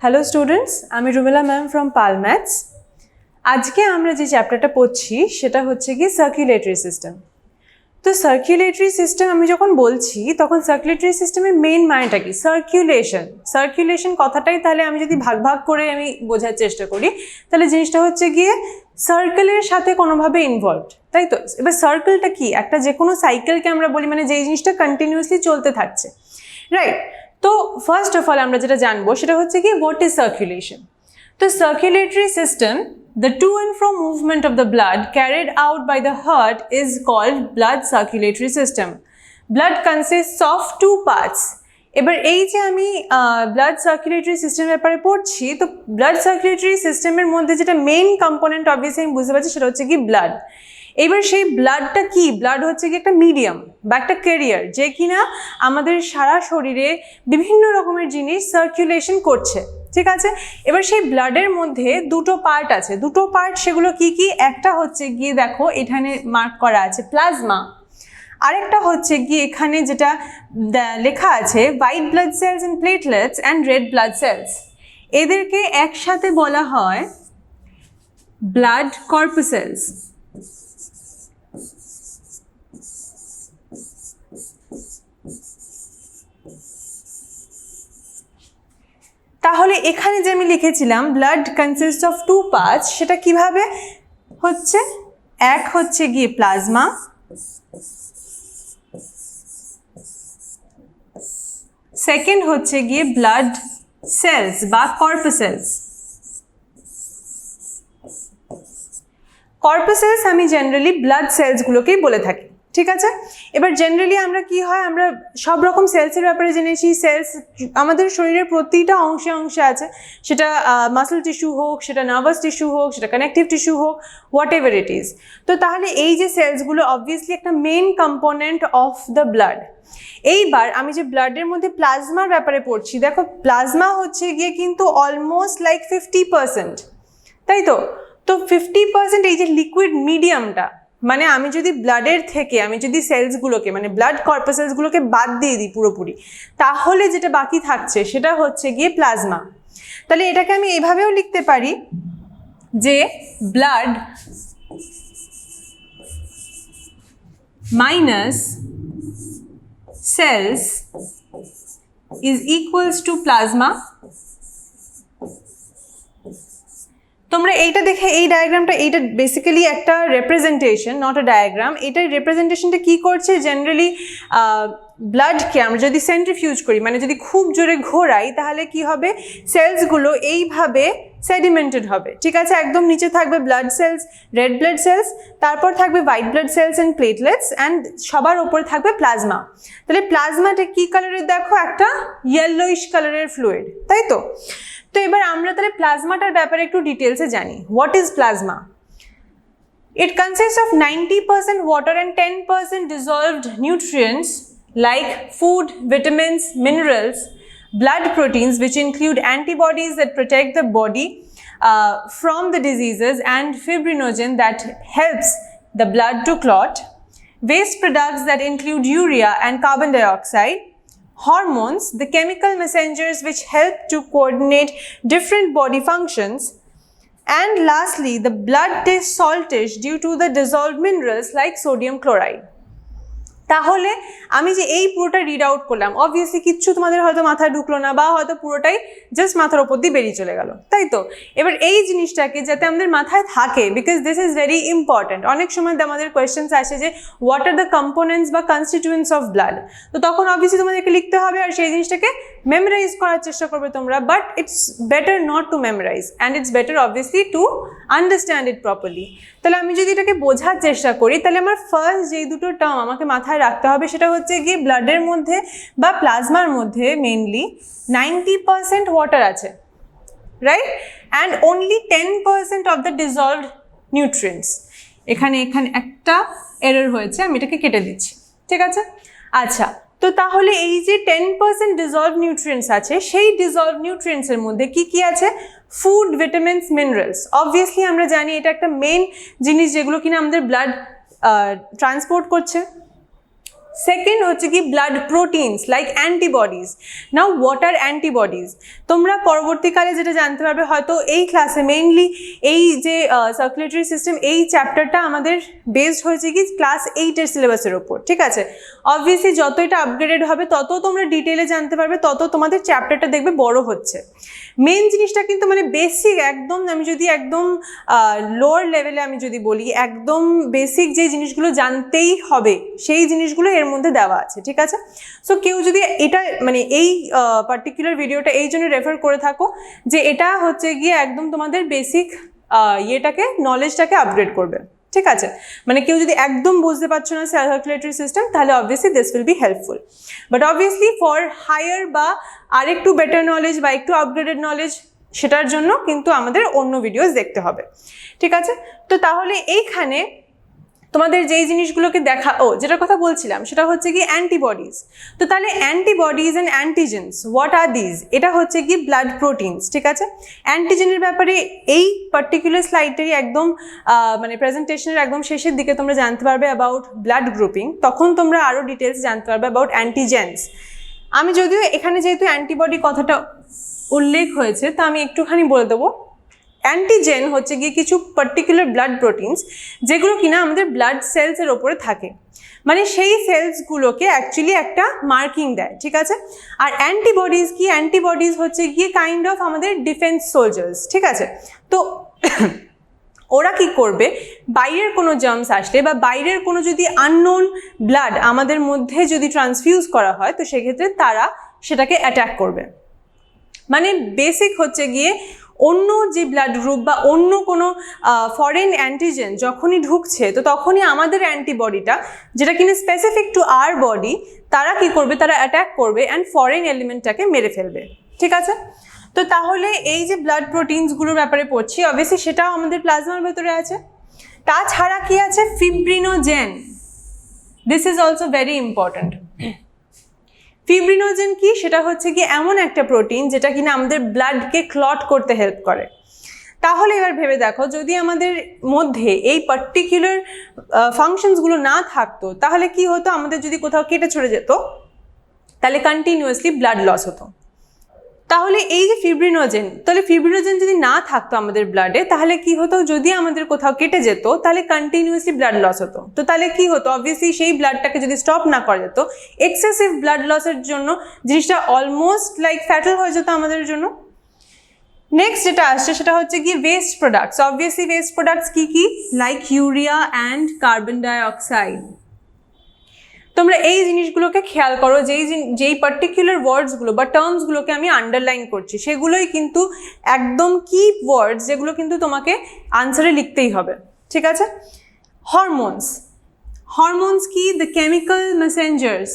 Hello students, আমি Rumela ma'am from Pal maths. আজকে আমরা যে চ্যাপ্টারটা পড়ছি সেটা হচ্ছে কি সার্কুলেটরি সিস্টেম। তো সার্কুলেটরি সিস্টেম আমি যখন বলছি তখন সার্কুলেটরি সিস্টেমের মেইন মানেটা কি? সার্কুলেশন কথাটাই তাহলে আমি যদি ভাগ ভাগ করে আমি বোঝার চেষ্টা করি তাহলে জিনিসটা হচ্ছে গিয়ে সার্কেলের সাথে কোনোভাবে ইনভলভড, তাই তো? এবার সার্কেলটা কি? একটা যে কোনো সাইকেলকে আমরা বলি মানে যেই জিনিসটা কন্টিনিউয়াসলি চলতে থাকছে, রাইট? তো ফার্স্ট অফ অল আমরা যেটা জানবো সেটা হচ্ছে কি হোয়াট ইজ সার্কুলেশন। তো circulatory system, the to and fro movement of the blood carried out by the heart is called blood circulatory system. Blood consists of two parts. এবার এই যে আমি ব্লাড সার্কুলেটরি সিস্টেমের ব্যাপারে পড়ছি, তো ব্লাড সার্কুলেটরি সিস্টেমের মধ্যে যেটা মেইন কম্পোনেন্ট অবভিয়াসলি আমি বুঝতে পারছি সেটা হচ্ছে কি ব্লাড। এবার সেই ব্লাডটা কি? ব্লাড হচ্ছে কি একটা মিডিয়াম বা একটা ক্যারিয়ার যে কিনা আমাদের সারা শরীরে বিভিন্ন রকমের জিনিস সার্কুলেশন করছে, ঠিক আছে? এবার সেই ব্লাডের মধ্যে দুটো পার্ট আছে, দুটো পার্ট, সেগুলো কি কি? একটা হচ্ছে গিয়ে দেখো এখানে মার্ক করা আছে প্লাজমা, আরেকটা হচ্ছে গিয়ে এখানে যেটা লেখা আছে white blood cells and platelets and red blood sales. এদেরকে একসাথে বলা হয় ব্লাড কর্পাসেলস। তাহলে এখানে যে আমি লিখেছিলাম blood consist of two parts, সেটা কিভাবে হচ্ছে? এক হচ্ছে গিয়ে প্লাজমা, সেকেন্ড হচ্ছে গিয়ে ব্লাড সেলস বা কর্পাসেলস। কর্পাসেলস আমি জেনারেলি ব্লাড সেলসগুলোকেই বলে থাকি, ঠিক আছে? এবার জেনারেলি আমরা কি হয়, আমরা সব রকম সেলসের ব্যাপারে জেনেছি। সেলস আমাদের শরীরের প্রতিটা অংশে অংশে আছে, সেটা মাসল টিস্যু হোক, সেটা নার্ভাস টিস্যু হোক, সেটা কানেকটিভ টিস্যু হোক, হোয়াট এভার ইট ইজ। তো তাহলে এই যে সেলসগুলো অবভিয়াসলি একটা main component of the blood. এইবার আমি যে ব্লাডের মধ্যে প্লাজমার ব্যাপারে পড়ছি, দেখো প্লাজমা হচ্ছে গিয়ে কিন্তু অলমোস্ট লাইক 50%, তাই তো? তো 50% এই যে লিকুইড মিডিয়ামটা, মানে আমি যদি ব্লাডের থেকে আমি যদি সেলসগুলোকে মানে ব্লাড কর্পাসেলসগুলোকে বাদ দিয়ে দিই পুরোপুরি, তাহলে যেটা বাকি থাকছে সেটা হচ্ছে গিয়ে প্লাজমা। তাহলে এটাকে আমি এভাবেও লিখতে পারি যে blood minus cells is equals to plasma. তোমরা এইটা দেখে এই ডায়াগ্রামটা, এইটা বেসিক্যালি একটা রিপ্রেজেন্টেশন, নট আ ডায়াগ্রাম। এইটার রিপ্রেজেন্টেশনটা কি করছে? জেনারেলি ব্লাডকে আমরা যদি সেন্ট্রিফিউজ করি, মানে যদি খুব জোরে ঘোরাই, তাহলে কি হবে? সেলসগুলো এইভাবে সেডিমেন্টেড হবে, ঠিক আছে? একদম নিচে থাকবে blood cells, red blood sales, তারপর থাকবে white blood cells and platelets, and সবার ওপরে থাকবে প্লাজমা। তাহলে প্লাজমাটা কি কালারের? দেখো একটা ইয়েলোইশ কালারের ফ্লুইড, তাই তো? তো এবার আমরা তাহলে প্লাজমাটার ব্যাপারে একটু ডিটেলসে জানি। What is plasma? It consists of 90% water and 10% dissolved nutrients like food, vitamins, minerals, blood proteins which include antibodies that protect the body from the diseases, and fibrinogen that helps the blood to clot, waste products that include urea and carbon dioxide, hormones, the chemical messengers which help to coordinate different body functions, and lastly the blood tastes saltish due to the dissolved minerals like sodium chloride. তাহলে আমি যে এই পুরোটা read out করলাম, obviously কিচ্ছু তোমাদের হয়তো মাথায় ঢুকলো না, বা হয়তো পুরোটাই জাস্ট মাথার ওপর দিয়ে বেরিয়ে চলে গেল, তাই তো? এবার এই জিনিসটাকে যাতে আমাদের মাথায় থাকে, because this is very important. অনেক সময় আমাদের কোয়েশ্চেন্স আসে যে হোয়াট আর দ্য কম্পোনেন্টস বা কনস্টিটিউয়েন্টস অফ ব্লাড, তো তখন অবভিয়াসলি তোমাদেরকে লিখতে হবে আর সেই জিনিসটাকে মেমোরাইজ করার চেষ্টা করবে তোমরা, but it's better not to memorise and it's better obviously to understand it properly. তাহলে আমি যদি এটাকে বোঝার চেষ্টা করি, তাহলে আমার ফার্স্ট যেই দুটো টার্ম আমাকে মাথায় রাখতে হবে সেটা হচ্ছে গিয়ে ব্লাডের মধ্যে বা প্লাজমার মধ্যে মেইনলি 90% ওয়াটার আছে, right? And only 10% of the dissolved nutrients. এখানে একটা এরর হয়েছে, আমি এটাকে কেটে দিচ্ছি, ঠিক আছে? আচ্ছা, তো তাহলে এই যে 10% ডিজলভ নিউট্রিয়েন্টস আছে, সেই ডিজলভ নিউট্রিয়েন্টসের মধ্যে কি কি আছে? Food, vitamins, minerals. অবভিয়াসলি আমরা জানি এটা একটা মেইন জিনিস যেগুলো কিনা আমাদের ব্লাড ট্রান্সপোর্ট করছে। সেকেন্ড হচ্ছে কি blood proteins like antibodies. Now what are antibodies, তোমরা পরবর্তীকালে যেটা জানতে পারবে হয়তো এই ক্লাসে মেইনলি এই যে সার্কুলেটরি সিস্টেম এই চ্যাপ্টারটা আমাদের বেসড হয়েছে কি ক্লাস 8-এর সিলেবাসের ওপর, ঠিক আছে। অবভিয়াসলি যত এটা আপগ্রেডেড হবে তত তোমরা ডিটেলে জানতে পারবে, তত তোমাদের চ্যাপ্টারটা দেখবে বড় হচ্ছে। মেন জিনিসটা কিন্তু মানে বেসিক একদম, আমি যদি একদম লোয়ার লেভেলে আমি যদি বলি, একদম বেসিক যে জিনিসগুলো জানতেই হবে সেই জিনিসগুলো এর মধ্যে দেওয়া আছে, ঠিক আছে। সো কেউ যদি এটা মানে এই পার্টিকুলার ভিডিওটা এই জন্য রেফার করে থাকো যে এটা হচ্ছে গিয়ে একদম তোমাদের বেসিক ইয়েটাকে নলেজটাকে আপগ্রেড করবে, ঠিক আছে। মানে কেউ যদি একদম বুঝতে পারছো না সার্কুলেটরি সিস্টেম, তাহলে obviously this will be helpful. But obviously for higher বা আরেকটু বেটার নলেজ বা একটু আপগ্রেডেড নলেজ, সেটার জন্য কিন্তু আমাদের অন্য ভিডিওস দেখতে হবে, ঠিক আছে। তো তাহলে এইখানে তোমাদের যেই জিনিসগুলোকে যেটার কথা বলছিলাম সেটা হচ্ছে কি অ্যান্টিবডিজ। তো তাহলে antibodies and antigens, what are these? এটা হচ্ছে কি ব্লাড প্রোটিনস, ঠিক আছে। অ্যান্টিজেনের ব্যাপারে এই পার্টিকুলার স্লাইডেরই একদম মানে প্রেজেন্টেশনের একদম শেষের দিকে তোমরা জানতে পারবে অ্যাবাউট ব্লাড গ্রুপিং, তখন তোমরা আরও ডিটেলস জানতে পারবে অ্যাবাউট অ্যান্টিজেন্স। আমি যদিও এখানে যেহেতু অ্যান্টিবডি কথাটা উল্লেখ হয়েছে তা আমি একটুখানি বলে দেবো। অ্যান্টিজেন হচ্ছে গিয়ে কিছু পার্টিকুলার ব্লাড প্রোটিনস যেগুলো কিনা আমাদের ব্লাড সেলসের ওপরে থাকে, মানে সেই সেলসগুলোকে অ্যাকচুয়ালি একটা মার্কিং দেয়, ঠিক আছে। আর অ্যান্টিবডিজ কি? অ্যান্টিবডিজ হচ্ছে গিয়ে কাইন্ড অফ আমাদের ডিফেন্স সোলজার্স, ঠিক আছে। তো ওরা কি করবে, বাইরের কোনো জার্মস আসলে বা বাইরের কোনো যদি আননোন ব্লাড আমাদের মধ্যে যদি ট্রান্সফিউজ করা হয়, তো সেক্ষেত্রে তারা সেটাকে অ্যাটাক করবে। মানে বেসিক হচ্ছে গিয়ে অন্য যে ব্লাড গ্রুপ বা অন্য কোনো ফরেন অ্যান্টিজেন যখনই ঢুকছে, তো তখনই আমাদের অ্যান্টিবডিটা যেটা কিনা স্পেসিফিক টু আওয়ার বডি, তারা কি করবে, তারা অ্যাটাক করবে অ্যান্ড ফরেন এলিমেন্টটাকে মেরে ফেলবে, ঠিক আছে। তো তাহলে এই যে ব্লাড প্রোটিনসগুলোর ব্যাপারে পড়ছি, অবভিয়াসলি সেটাও আমাদের প্লাজমার ভেতরে আছে। তাছাড়া কি আছে? Fibrinogen, this is also very important. Fibrinogen কি? সেটা হচ্ছে কি এমন একটা প্রোটিন যেটা কিনা আমাদের ব্লাডকে ক্লট করতে হেল্প করে। তাহলে এবার ভেবে দেখো, যদি আমাদের মধ্যে এই পার্টিকুলার ফাংশনসগুলো না থাকতো, তাহলে কি হতো? আমাদের যদি কোথাও কেটে ছড়ে যেত, তাহলে কন্টিনিউয়াসলি ব্লাড লস হতো। তাহলে এই যে ফিব্রিনোজেন, তাহলে ফিব্রিনোজেন যদি না থাকতো আমাদের ব্লাডে, তাহলে কি হতো? যদি আমাদের কোথাও কেটে যেত, তাহলে কন্টিনিউয়াসলি ব্লাড লস হতো। তো তাহলে কি হতো? অবভিয়াসলি সেই ব্লাডটাকে যদি স্টপ না করা যেত, এক্সেসিভ ব্লাড লসের জন্য জিনিসটা অলমোস্ট লাইক ফ্যাটাল হয়ে যেত আমাদের জন্য। নেক্সট যেটা আসছে সেটা হচ্ছে কি West products. Obviously West products কি কি? Like urea and carbon dioxide. তোমরা এই জিনিসগুলোকে খেয়াল করো, যেই পার্টিকুলার ওয়ার্ডসগুলো বা টার্মসগুলোকে আমি আন্ডারলাইন করছি, সেগুলোই কিন্তু একদম কি ওয়ার্ডস, যেগুলো কিন্তু তোমাকে আনসারে লিখতেই হবে, ঠিক আছে। হরমোনস, হরমোনস কি? The chemical messengers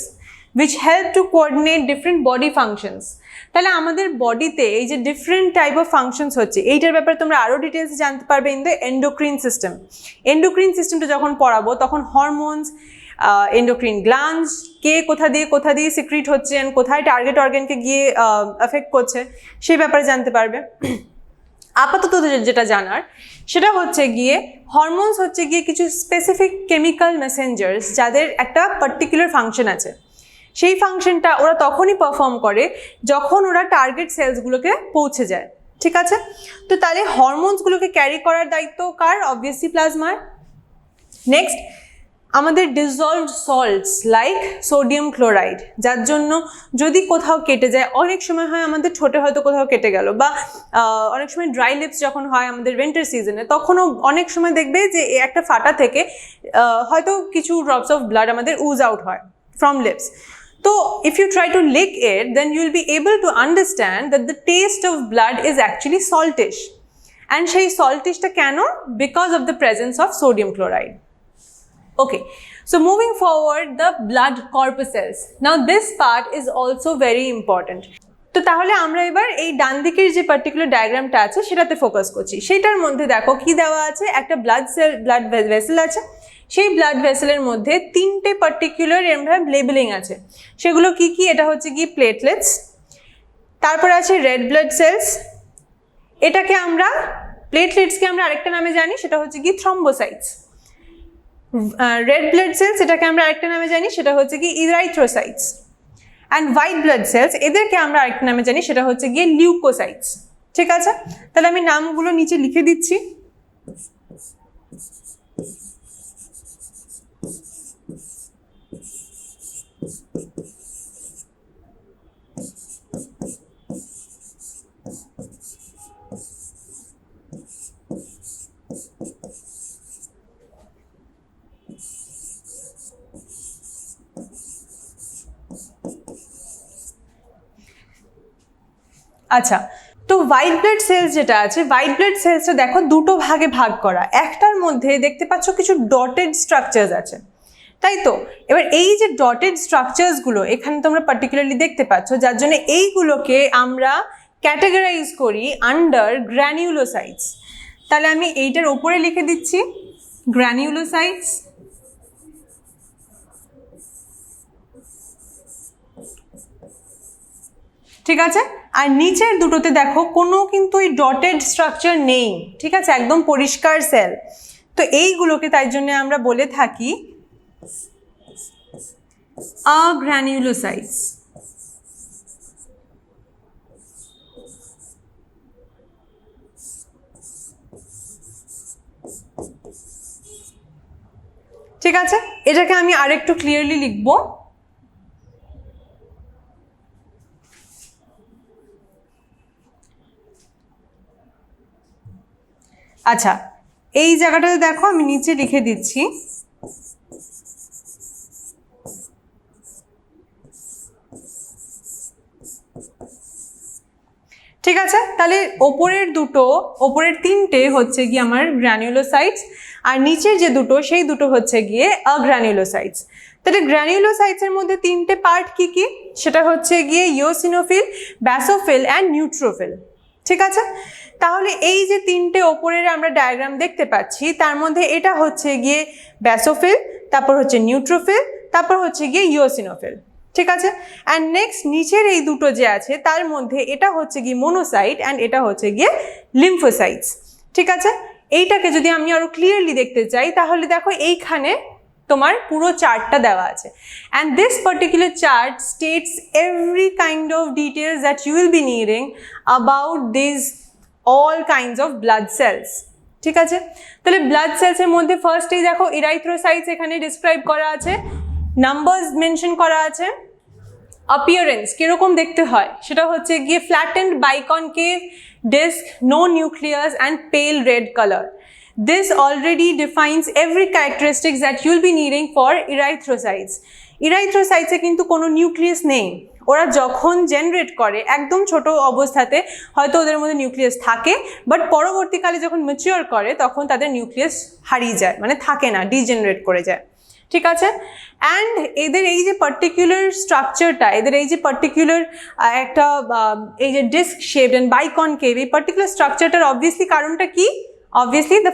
which help to coordinate different body functions। তাহলে আমাদের বডিতে এই যে ডিফারেন্ট টাইপ অফ ফাংশনস হচ্ছে, এইটার ব্যাপারে তোমরা আরও ডিটেলস জানতে পারবে in the endocrine system. Endocrine সিস্টেমটা যখন পড়াবো, তখন হরমোনস, এন্ডোক্রিন গ্ল্যান্ডস কে কোথা দিয়ে সিক্রিট হচ্ছে, কোথায় টার্গেট অর্গানকে গিয়ে এফেক্ট করছে, সেই ব্যাপারে জানতে পারবে। আপাতত যেটা জানার সেটা হচ্ছে গিয়ে হরমোনস হচ্ছে গিয়ে কিছু স্পেসিফিক কেমিক্যাল মেসেঞ্জার্স যাদের একটা পার্টিকুলার ফাংশন আছে। সেই ফাংশনটা ওরা তখনই পারফর্ম করে যখন ওরা টার্গেট সেলসগুলোকে পৌঁছে যায়, ঠিক আছে। তো তাহলে হরমোনসগুলোকে ক্যারি করার দায়িত্ব কার? অবভিয়াসলি প্লাজমার। নেক্সট, আমাদের dissolved salts like sodium chloride, যার জন্য যদি কোথাও কেটে যায়, অনেক সময় হয় আমাদের ঠোঁটে হয়তো কোথাও কেটে গেল, বা অনেক সময় ড্রাই লিপস যখন হয় আমাদের উইন্টার সিজনে, তখনও অনেক সময় দেখবে যে একটা ফাটা থেকে হয়তো কিছু ড্রপস অফ ব্লাড আমাদের উজ আউট হয় from lips. So if you try to lick it, then you will be able to understand that the taste of blood is actually saltish. And সেই saltishটা কেন? Because of the presence of sodium chloride. Okay, so moving forward, the blood corpuscles. Now this part is also very important. তো তাহলে আমরা এবার এই ডান দিকের যে particular ডায়াগ্রামটা আছে সেটাতে ফোকাস করছি। সেটার মধ্যে দেখো কি দেওয়া আছে, একটা ব্লাড ভেসেল আছে। সেই ব্লাড ভেসেলের মধ্যে তিনটে পার্টিকুলার এরভাবে লেবেলিং আছে। সেগুলো কি কি? এটা হচ্ছে কি প্লেটলেটস, তারপর আছে রেড ব্লাড সেলস, এটাকে আমরা প্লেটলেটসকে আমরা আরেকটা নামে জানি, সেটা হচ্ছে কি থ্রম্বোসাইটস। রেড ব্লাড সেলস এটাকে আমরা আরেকটা নামে জানি, সেটা হচ্ছে কি ইরাইথ্রোসাইটস। অ্যান্ড হোয়াইট ব্লাড সেলস এদেরকে আমরা আরেকটা নামে জানি, সেটা হচ্ছে গিয়ে লিউকোসাইটস। ঠিক আছে, তাহলে আমি নামগুলো নিচে লিখে দিচ্ছি। আচ্ছা, তো হোয়াইট ব্লাড সেলস যেটা আছে, হোয়াইট ব্লাড সেলসটা দেখো দুটো ভাগে ভাগ করা। একটার মধ্যে দেখতে পাচ্ছ কিছু ডটেড স্ট্রাকচারস আছে, তাই তো? এবার এই যে ডটেড স্ট্রাকচারসগুলো এখানে তোমরা পার্টিকুলারলি দেখতে পাচ্ছ, যার জন্য এইগুলোকে আমরা ক্যাটাগরাইজ করি আন্ডার গ্র্যানিউলোসাইটস। তাহলে আমি এইটার ওপরে লিখে দিচ্ছি গ্র্যানিউলোসাইটস। ঠিক আছে, আর নিচের দুটোতে দেখো কোনো কিন্তু এই ডটেড স্ট্রাকচার নেই। ঠিক আছে, একদম পরিষ্কার সেল। তো এইগুলোকে তাই জন্য আমরা বলে থাকি আগ্র্যানিউলোসাইটস। ঠিক আছে, এটাকে আমি আরেকটু ক্লিয়ারলি লিখবো। আচ্ছা, এই জায়গাটাতে দেখো আমি নিচে লিখে দিচ্ছি ঠিক আছে, তাহলে ওপরের তিনটে হচ্ছে গিয়ে আমার গ্র্যানিউলোসাইটস, আর নিচের যে দুটো সেই দুটো হচ্ছে গিয়ে আগ্র্যানিউলোসাইটস। তাহলে গ্র্যানিউলোসাইটসের মধ্যে তিনটে পার্ট কি কি? সেটা হচ্ছে গিয়ে ইওসিনোফিল, ব্যাসোফিল অ্যান্ড নিউট্রোফিল। ঠিক আছে, তাহলে এই যে তিনটে ওপরের আমরা ডায়াগ্রাম দেখতে পাচ্ছি, তার মধ্যে এটা হচ্ছে গিয়ে ব্যাসোফিল, তারপর হচ্ছে নিউট্রোফিল, তারপর হচ্ছে গিয়ে ইওসিনোফিল। ঠিক আছে, অ্যান্ড নেক্সট নিচের এই দুটো যে আছে তার মধ্যে এটা হচ্ছে গিয়ে মোনোসাইট অ্যান্ড এটা হচ্ছে গিয়ে লিম্ফোসাইটস। ঠিক আছে, এইটাকে যদি আমি আরো ক্লিয়ারলি দেখতে চাই তাহলে দেখো এইখানে তোমার পুরো চার্টটা দেওয়া আছে, and this particular chart states every kind of details that you will be needing about this all kinds of blood cells. ঠিক আছে, তাহলে ব্লাড সেলসের মধ্যে ফার্স্টেই দেখো ইরাইথ্রোসাইটস এখানে ডিসক্রাইব করা আছে, নাম্বারস মেনশন করা আছে, appearance কিরকম দেখতে হয় সেটা হচ্ছে গিয়ে flattened biconcave disc, no nucleus and pale red color. This already defines every characteristics that you'll be needing for erythrocytes. Erythrocytes এ কিন্তু কোনো নিউক্লিয়াস নেই, ওরা যখন জেনারেট করে একদম ছোট অবস্থাতে হয়তো ওদের মধ্যে নিউক্লিয়াস থাকে, বাট পরবর্তীকালে যখন ম্যাচিওর করে তখন তাদের নিউক্লিয়াস হারিয়ে যায়, মানে থাকে না, ডিজেনারেট করে যায়। ঠিক আছে, অ্যান্ড এদের এই যে পার্টিকুলার স্ট্রাকচারটা, এদের এই যে পার্টিকুলার একটা এই যে ডিস্ক শেপড অ্যান্ড বাইকনকেভ, এই পার্টিকুলার স্ট্রাকচারটার অবভিয়াসলি কারণটা কি? অবভিয়াসলি দ্য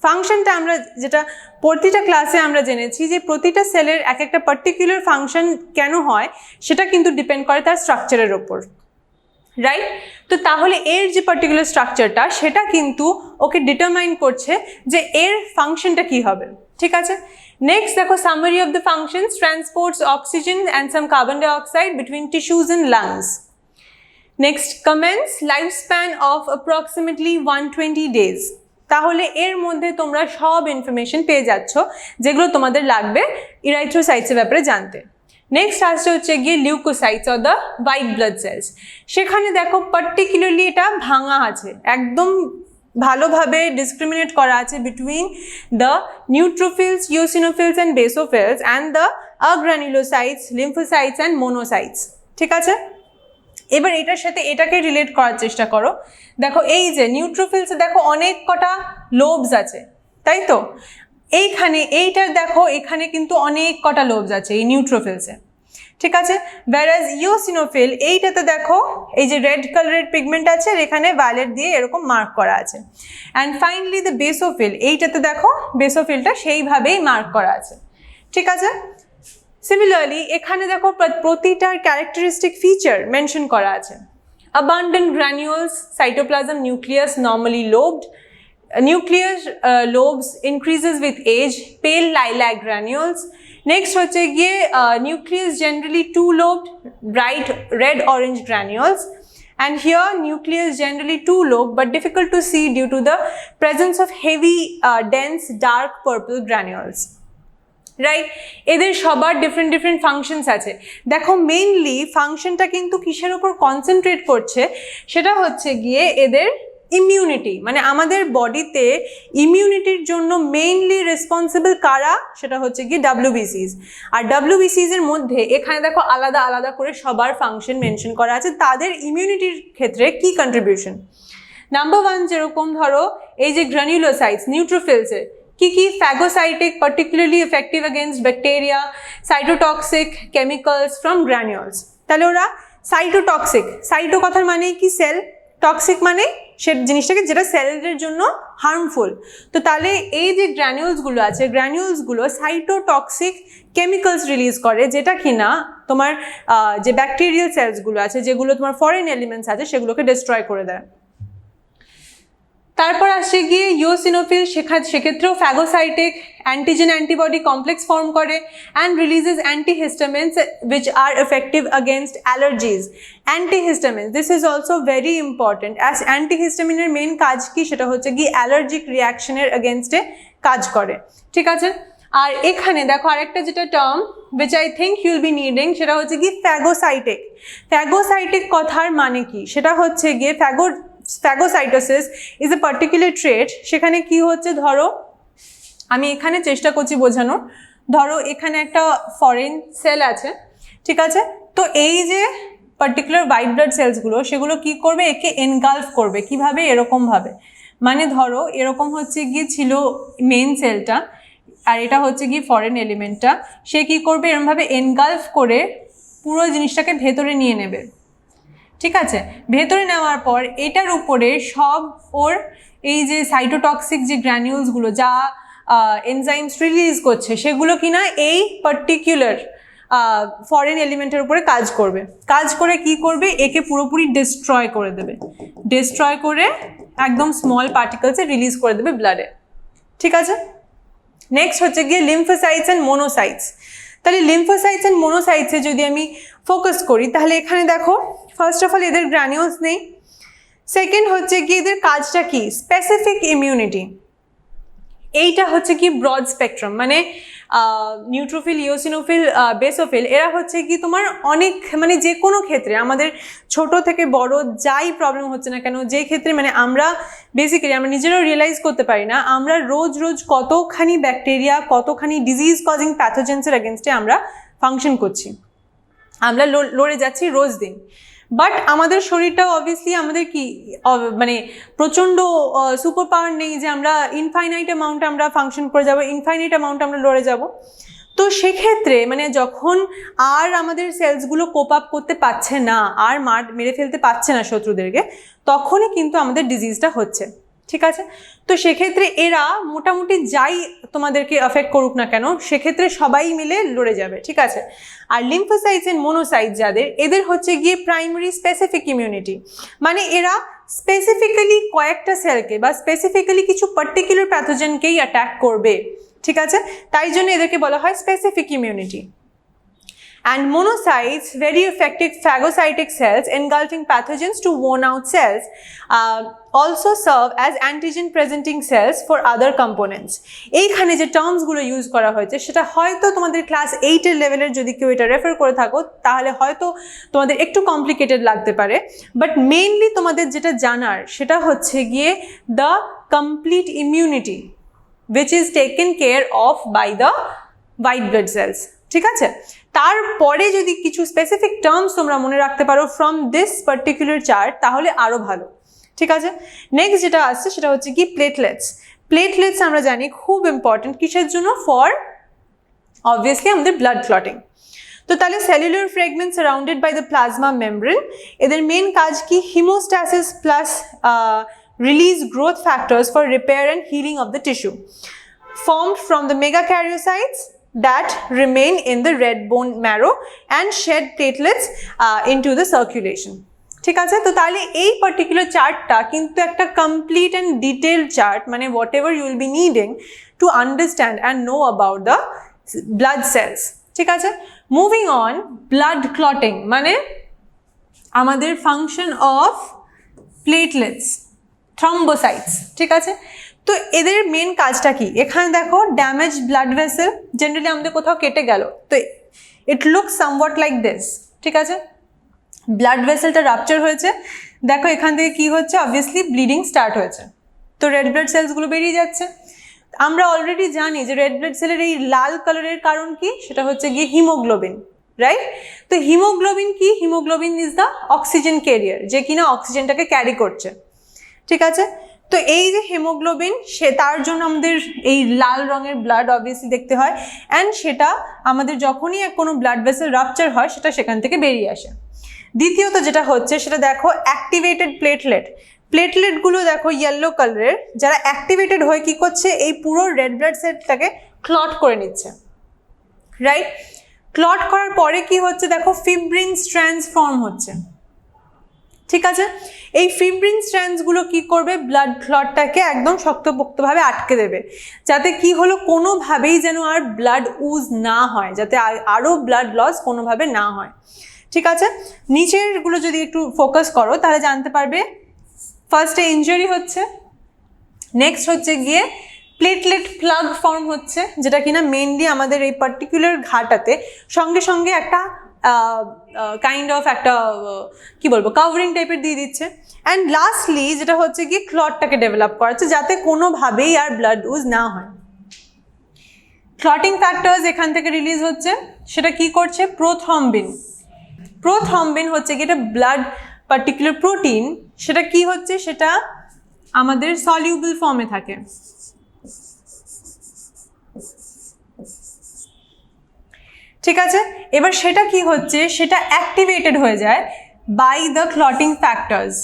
ফাংশনটা আমরা যেটা প্রতিটা ক্লাসে আমরা জেনেছি যে প্রতিটা সেলের এক একটা পার্টিকুলার ফাংশন কেন হয় সেটা কিন্তু ডিপেন্ড করে তার স্ট্রাকচারের ওপর, রাইট? তো তাহলে এর যে পার্টিকুলার স্ট্রাকচারটা সেটা কিন্তু ওকে ডিটারমাইন করছে যে এর ফাংশনটা কি হবে। ঠিক আছে, নেক্সট দেখো summary of the functions, transports oxygen and some carbon dioxide between tissues and lungs. Next commence life span of approximately 120 days। তাহলে এর মধ্যে তোমরা সব ইনফরমেশন পেয়ে যাচ্ছ যেগুলো তোমাদের লাগবে ইরাইথ্রোসাইটসের ব্যাপারে জানতে। নেক্সট আসছে হচ্ছে গিয়ে leucocytes or the white blood cells. সেখানে দেখো পার্টিকুলারলি এটা ভাঙা আছে, একদম ভালোভাবে ডিসক্রিমিনেট করা আছে between the neutrophils, eosinophils and basophils and the agranulocytes, lymphocytes and monocytes. ঠিক আছে, এবার এটার সাথে এটাকে রিলেট করার চেষ্টা করো। দেখো এই যে নিউট্রোফিলসে দেখো অনেক কটা লোবস আছে, তাই তো? এইটার দেখো এখানে কিন্তু অনেক কটা লোবস আছে এই নিউট্রোফিলসে। ঠিক আছে, whereas ইওসিনোফিল এইটাতে দেখো এই যে রেড কালারের পিগমেন্ট আছে আর এখানে ভায়োলেট দিয়ে এরকম মার্ক করা আছে। অ্যান্ড ফাইনালি দ্য বেসোফিল, এইটাতে দেখো বেসোফিলটা সেইভাবেই মার্ক করা আছে। ঠিক আছে, সিমিলারলি এখানে দেখো প্রতিটার ক্যারেক্টারিস্টিক ফিচার মেনশন করা আছে। abundant granules, cytoplasm nucleus normally lobed, nuclear lobes increases with age, pale lilac granules. Next হচ্ছে গিয়ে nucleus generally two-lobed, bright red orange granules. And here nucleus generally two-lobed but difficult to see due to the presence of heavy dense dark purple granules. Right, এদের সবার different functions আছে। দেখো mainly ফাংশনটা কিন্তু কিসের উপর কনসেন্ট্রেট করছে, সেটা হচ্ছে গিয়ে এদের ইমিউনিটি, মানে আমাদের বডিতে ইমিউনিটির জন্য মেইনলি রেসপন্সিবল কারা, সেটা হচ্ছে গিয়ে WBCs। আর WBCs এর মধ্যে এখানে দেখো আলাদা আলাদা করে সবার ফাংশন মেনশন করা আছে, তাদের ইমিউনিটির ক্ষেত্রে কি কন্ট্রিবিউশন। নাম্বার 1 যেরকম ধরো এই যে গ্রানুলোসাইটস নিউট্রোফিলসের কি phagocytic particularly effective against bacteria, cytotoxic chemicals from Granules. তাহলে ওরা সাইটোটক্সিক, সাইটো কথার মানে কি সেল, টক্সিক মানে সে জিনিসটাকে যেটা সেলের জন্য হার্মফুল। তো তাহলে এই যে গ্র্যানিউলসগুলো আছে, গ্র্যানিউলসগুলো সাইটোটক্সিক কেমিক্যালস রিলিজ করে, যেটা কিনা তোমার যে ব্যাকটেরিয়াল সেলসগুলো আছে, যেগুলো তোমার ফরেন এলিমেন্টস আছে, সেগুলোকে ডিস্ট্রয় করে দেয়। তারপর আসছে গিয়ে ইওসিনোফিল, সেক্ষেত্রেও phagocytic antigen antibody complex form করে and releases antihistamines which are effective against allergies. Antihistamine this is also very important, as অ্যান্টিহিস্টামিনের মেন কাজ কি, সেটা হচ্ছে কি অ্যালার্জিক রিয়াকশনের এগেনস্টে কাজ করে। ঠিক আছে, আর এখানে দেখো আরেকটা যেটা term which I think you'll be needing, সেটা হচ্ছে কি ফ্যাগোসাইটিক। ফ্যাগোসাইটিক কথার মানে কি, সেটা হচ্ছে গিয়ে ফ্যাগোসাইটোসিস ইজ এ পার্টিকুলার ট্রেট। সেখানে কি হচ্ছে, ধরো আমি এখানে চেষ্টা করছি বোঝানোর, ধরো এখানে একটা ফরেন সেল আছে, ঠিক আছে, তো এই যে পার্টিকুলার হোয়াইট ব্লাড সেলসগুলো, সেগুলো কি করবে, একে এনগালফ করবে। কিভাবে, এরকমভাবে, মানে ধরো এরকম হচ্ছে গিয়ে ছিল মেন সেলটা, আর এটা হচ্ছে গিয়ে ফরেন এলিমেন্টটা, সে কি করবে, এরকমভাবে এনগালফ করে পুরো জিনিসটাকে ভেতরে নিয়ে নেবে। ঠিক আছে, ভেতরে নেওয়ার পর এটার উপরে সব ওর এই যে সাইটোটক্সিক যে গ্র্যানিউলসগুলো যা এনজাইমস রিলিজ করছে, সেগুলো কিনা এই পার্টিকুলার ফরেন এলিমেন্টের উপরে কাজ করবে। কাজ করে কি করবে, একে পুরোপুরি ডিস্ট্রয় করে দেবে, ডিস্ট্রয় করে একদম স্মল পার্টিকেলসে রিলিজ করে দেবে ব্লাডে। ঠিক আছে, নেক্সট হচ্ছে গিয়ে লিম্ফোসাইটস অ্যান্ড মোনোসাইটস। তাহলে লিম্ফোসাইটস অ্যান্ড মোনোসাইটসে যদি আমি ফোকাস করি, তাহলে এখানে দেখো ফার্স্ট অফ অল এদের গ্র্যানিউলস নেই। সেকেন্ড হচ্ছে কি এদের কাজটা কি, স্পেসিফিক ইমিউনিটি। এইটা হচ্ছে কি ব্রড স্পেকট্রাম, মানে নিউট্রোফিল, ইওসিনোফিল, বেসোফিল, এরা হচ্ছে কি তোমার অনেক, মানে যে কোনো ক্ষেত্রে আমাদের ছোট থেকে বড় যাই প্রবলেম হচ্ছে না কেন, যে ক্ষেত্রে মানে আমরা বেসিক্যালি আমরা নিজেরাও রিয়েলাইজ করতে পারি না, আমরা রোজ কতখানি ব্যাকটেরিয়া, কতখানি ডিজিজ কজিং প্যাথোজেন্সের এগেনস্টে আমরা ফাংশন করছি, আমরা লড়ে যাচ্ছি রোজ দিন। বাট আমাদের শরীরটাও অবভিয়াসলি আমাদের কি মানে প্রচণ্ড সুপার পাওয়ার নেই যে আমরা ইনফাইনাইট অ্যামাউন্ট আমরা ফাংশন করে যাব, ইনফাইনাইট অ্যামাউন্ট আমরা লড়ে যাব। তো সেক্ষেত্রে মানে যখন আর আমাদের সেলসগুলো কোপ আপ করতে পারছে না, আর মেরে ফেলতে পারছে না শত্রুদেরকে, তখনই কিন্তু আমাদের ডিজিজটা হচ্ছে। ঠিক আছে, তো সেক্ষেত্রে এরা মোটামুটি যাই তোমাদেরকে এফেক্ট করুক না কেন, সেক্ষেত্রে সবাই মিলে লড়ে যাবে। ঠিক আছে, আর লিম্ফোসাইটস এন্ড মোনোসাইটস যাদের, এদের হচ্ছে গিয়ে প্রাইমারি স্পেসিফিক ইমিউনিটি, মানে এরা স্পেসিফিক্যালি কয়েকটা সেলকে বা স্পেসিফিক্যালি কিছু পার্টিকুলার প্যাথোজেনকেই অ্যাটাক করবে। ঠিক আছে, তাই জন্য এদেরকে বলা হয় specific immunity. And monocytes, very effective phagocytic cells engulfing pathogens to worn out cells, also serve as antigen presenting cells for other components. এইখানে যে টার্মসগুলো ইউজ করা হয়েছে সেটা হয়তো তোমাদের ক্লাস 8 এর লেভেলের যদি কেউ এটা রেফার করে থাকো তাহলে হয়তো তোমাদের একটু কমপ্লিকেটেড লাগতে পারে, বাট মেইনলি তোমাদের যেটা জানার সেটা হচ্ছে গিয়ে the complete immunity which is taken care of by the white blood cells. ঠিক আছে, তারপরে যদি কিছু স্পেসিফিক টার্মস তোমরা মনে রাখতে পারো ফ্রম দিস পার্টিকুলার চার্ট তাহলে আরও ভালো। ঠিক আছে, নেক্সট যেটা আসছে সেটা হচ্ছে কি প্লেটলেটস। প্লেটলেটস আমরা জানি খুব ইম্পর্টেন্ট কিসের জন্য, ফর অবভিয়াসলি আমাদের ব্লাড ক্লটিং। তো তাহলে cellular fragment surrounded by the plasma membrane, এদের মেন কাজ কি, haemostasis plus release growth factors for repair and healing of the tissue formed from the megakaryocytes that remain in the red bone marrow and shed platelets into the circulation. ঠিক আছে? তো তাহলে এই particular চার্টটা কিন্তু একটা কমপ্লিট অ্যান্ড ডিটেল চার্ট, মানে whatever you will be needing to understand and know about the blood cells. ঠিক আছে, মুভিং অন, ব্লাড ক্লটিং মানে আমাদের ফাংশন অফ প্লেটলেটস, থ্রম্বোসাইটস। ঠিক আছে, তো এদের মেন কাজটা কি? এখানে দেখো ড্যামেজ ব্লাড ভেসেল, জেনারেলি আমাদের কোথাও কেটে গেল, তো it looks somewhat like this. ঠিক আছে, ব্লাড ভেসেলটা রাপচার হয়েছে, দেখো এখান থেকে কি হচ্ছে, অবভিয়াসলি ব্লিডিং স্টার্ট হয়েছে, তো রেড ব্লাড সেলসগুলো বেরিয়ে যাচ্ছে। আমরা অলরেডি জানি যে রেড ব্লাড সেলের এই লাল কালারের কারণ কি, সেটা হচ্ছে গিয়ে হিমোগ্লোবিন, রাইট? তো হিমোগ্লোবিন কি? Haemoglobin is the oxygen career, যে কিনা অক্সিজেনটাকে ক্যারি করছে। ঠিক আছে, তো এই যে হিমোগ্লোবিন, সে তার জন্য আমাদের এই লাল রঙের ব্লাড অবভিয়াসলি দেখতে হয়, অ্যান্ড সেটা আমাদের যখনই কোনো ব্লাড ভেসেল রাপচার হয় সেটা সেখান থেকে বেরিয়ে আসে। দ্বিতীয়ত যেটা হচ্ছে সেটা দেখো অ্যাক্টিভেটেড প্লেটলেট, প্লেটলেটগুলো দেখো ইয়েলো কালারের, যারা অ্যাক্টিভেটেড হয়ে কী করছে, এই পুরো রেড ব্লাড সেলটাকে ক্লট করে নিচ্ছে, রাইট? ক্লট করার পরে কি হচ্ছে দেখো, ফিব্রিন স্ট্র্যান্ডস ফর্ম হচ্ছে। ঠিক আছে, এই ফিব্রিন স্ট্র্যান্ডসগুলো কি করবে, ব্লাড ক্লটটাকে একদম শক্তপোক্তভাবে আটকে দেবে, যাতে কি হলো, কোনোভাবেই যেন আর ব্লাড উজ না হয়, যাতে আরও ব্লাড লস কোনোভাবে না হয়। ঠিক আছে, নিচেরগুলো যদি একটু ফোকাস করো তাহলে জানতে পারবে, ফার্স্টে ইনজুরি হচ্ছে, নেক্সট হচ্ছে গিয়ে প্লেটলেট প্লাগ ফর্ম হচ্ছে, যেটা কিনা মেনলি আমাদের এই পার্টিকুলার ঘাটাতে সঙ্গে সঙ্গে একটা কাইন্ড অফ একটা কি বলবো, কাভারিং টাইপের দিয়ে দিচ্ছে। অ্যান্ড লাস্টলি যেটা হচ্ছে গিয়ে ক্লটটাকে ডেভেলপ করাচ্ছে, যাতে কোনোভাবেই আর ব্লাড ইউজ না হয়। ক্লটিং ফ্যাক্টরস এখান থেকে রিলিজ হচ্ছে, সেটা কি করছে, প্রোথ্রম্বিন। প্রোথ্রম্বিন হচ্ছে কি, এটা ব্লাড পার্টিকুলার প্রোটিন, সেটা কি হচ্ছে, সেটা আমাদের সলিউবল ফর্মে থাকে। ঠিক আছে, এবার সেটা কি হচ্ছে, সেটা অ্যাক্টিভেটেড হয়ে যায় বাই দ্য ক্লটিং ফ্যাক্টরস।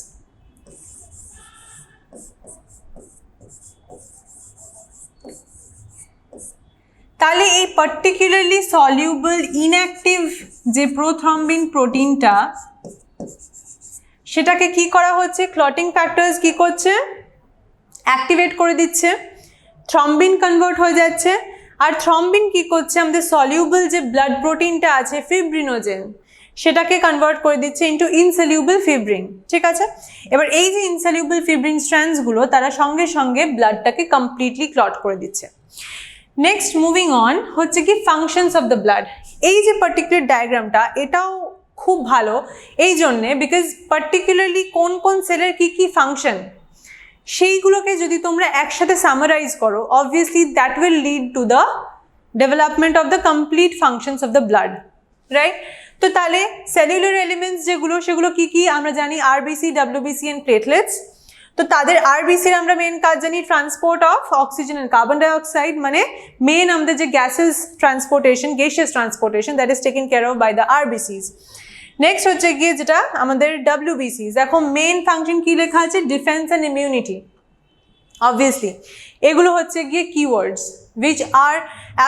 তাহলে এই পার্টিকুলারলি সলিউবল ইনঅ্যাক্টিভ যে প্রোথ্রম্বিন প্রোটিনটা, সেটাকে কি করা হচ্ছে, ক্লটিং ফ্যাক্টরস কি করছে, অ্যাক্টিভেট করে দিচ্ছে, থ্রম্বিন কনভার্ট হয়ে যাচ্ছে। আর থ্রম্বিন কি করছে, আমাদের সলিউবল যে ব্লাড প্রোটিনটা আছে ফিব্রিনোজেন, সেটাকে কনভার্ট করে দিচ্ছে ইনটু ইনসলিউবল ফিব্রিন। ঠিক আছে, এবার এই যে ইনসলিউবল ফিব্রিন স্ট্র্যান্ডসগুলো তারা সঙ্গে সঙ্গে ব্লাডটাকে কমপ্লিটলি ক্লট করে দিচ্ছে। নেক্সট মুভিং অন হচ্ছে কি ফাংশনস অফ দ্য ব্লাড। এই যে পার্টিকুলার ডায়াগ্রামটা, এটাও খুব ভালো এই জন্যে, বিকজ পার্টিকুলারলি কোন কোন সেলের কি কি ফাংশন, সেইগুলোকে যদি তোমরা একসাথে সামারাইজ করো, obviously that will lead to the development of the complete functions of the blood, right? তো তাহলে সেলুলার এলিমেন্টস যেগুলো, সেগুলো কি কি আমরা জানি, আরবিসি, ডাব্লিউবিসি অ্যান্ড প্লেটলেটস। তো তাদের আরবিসির আমরা মেন কাজ জানি, transport of oxygen and carbon dioxide, মানে মেন আমাদের যে gases transportation, gaseous transportation, that is taken care of by the RBCs. Next হচ্ছে গিয়ে যেটা আমাদের ডাব্লিউবিসি, দেখো মেন ফাংশন কি লেখা আছে, ডিফেন্স অ্যান্ড ইমিউনিটি। অবভিয়াসলি এগুলো হচ্ছে গিয়ে keywords which are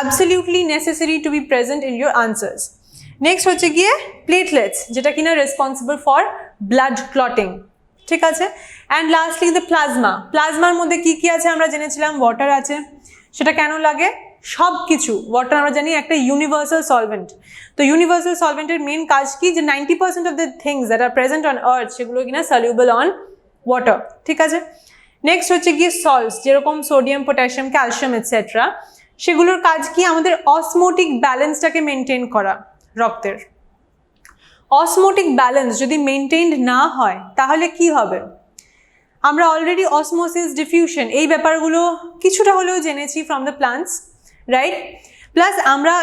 absolutely necessary to be present in your answers. Next হচ্ছে গিয়ে প্লেটলেটস, যেটা কিনা রেসপন্সিবল ফর ব্লাড ক্লটিং। ঠিক আছে, অ্যান্ড লাস্টলি দ্য প্লাজমা। প্লাজমার মধ্যে কি কি আছে আমরা জেনেছিলাম, ওয়াটার আছে, সেটা কেন লাগে, সব কিছু ওয়াটার আমরা জানি একটা ইউনিভার্সাল সলভেন্ট। তো ইউনিভার্সাল সলভেন্টের মেন কাজ কি, যে 90% of the things that are present on earth, সেগুলো কিনা সলিউবল অন ওয়াটার। ঠিক আছে, নেক্সট হচ্ছে গিয়ে সল্টস, যেরকম সোডিয়াম, পটাশিয়াম, ক্যালসিয়াম এটসেট্রা, সেগুলোর কাজ কি, আমাদের অসমোটিক ব্যালেন্সটাকে মেনটেন করা রক্তের। অসমোটিক ব্যালেন্স যদি মেনটেইনড না হয় তাহলে কি হবে, আমরা অলরেডি অসমোসিস, ডিফিউশন, এই ব্যাপারগুলো কিছুটা হলেও জেনেছি from the plants, right? Plus আমরা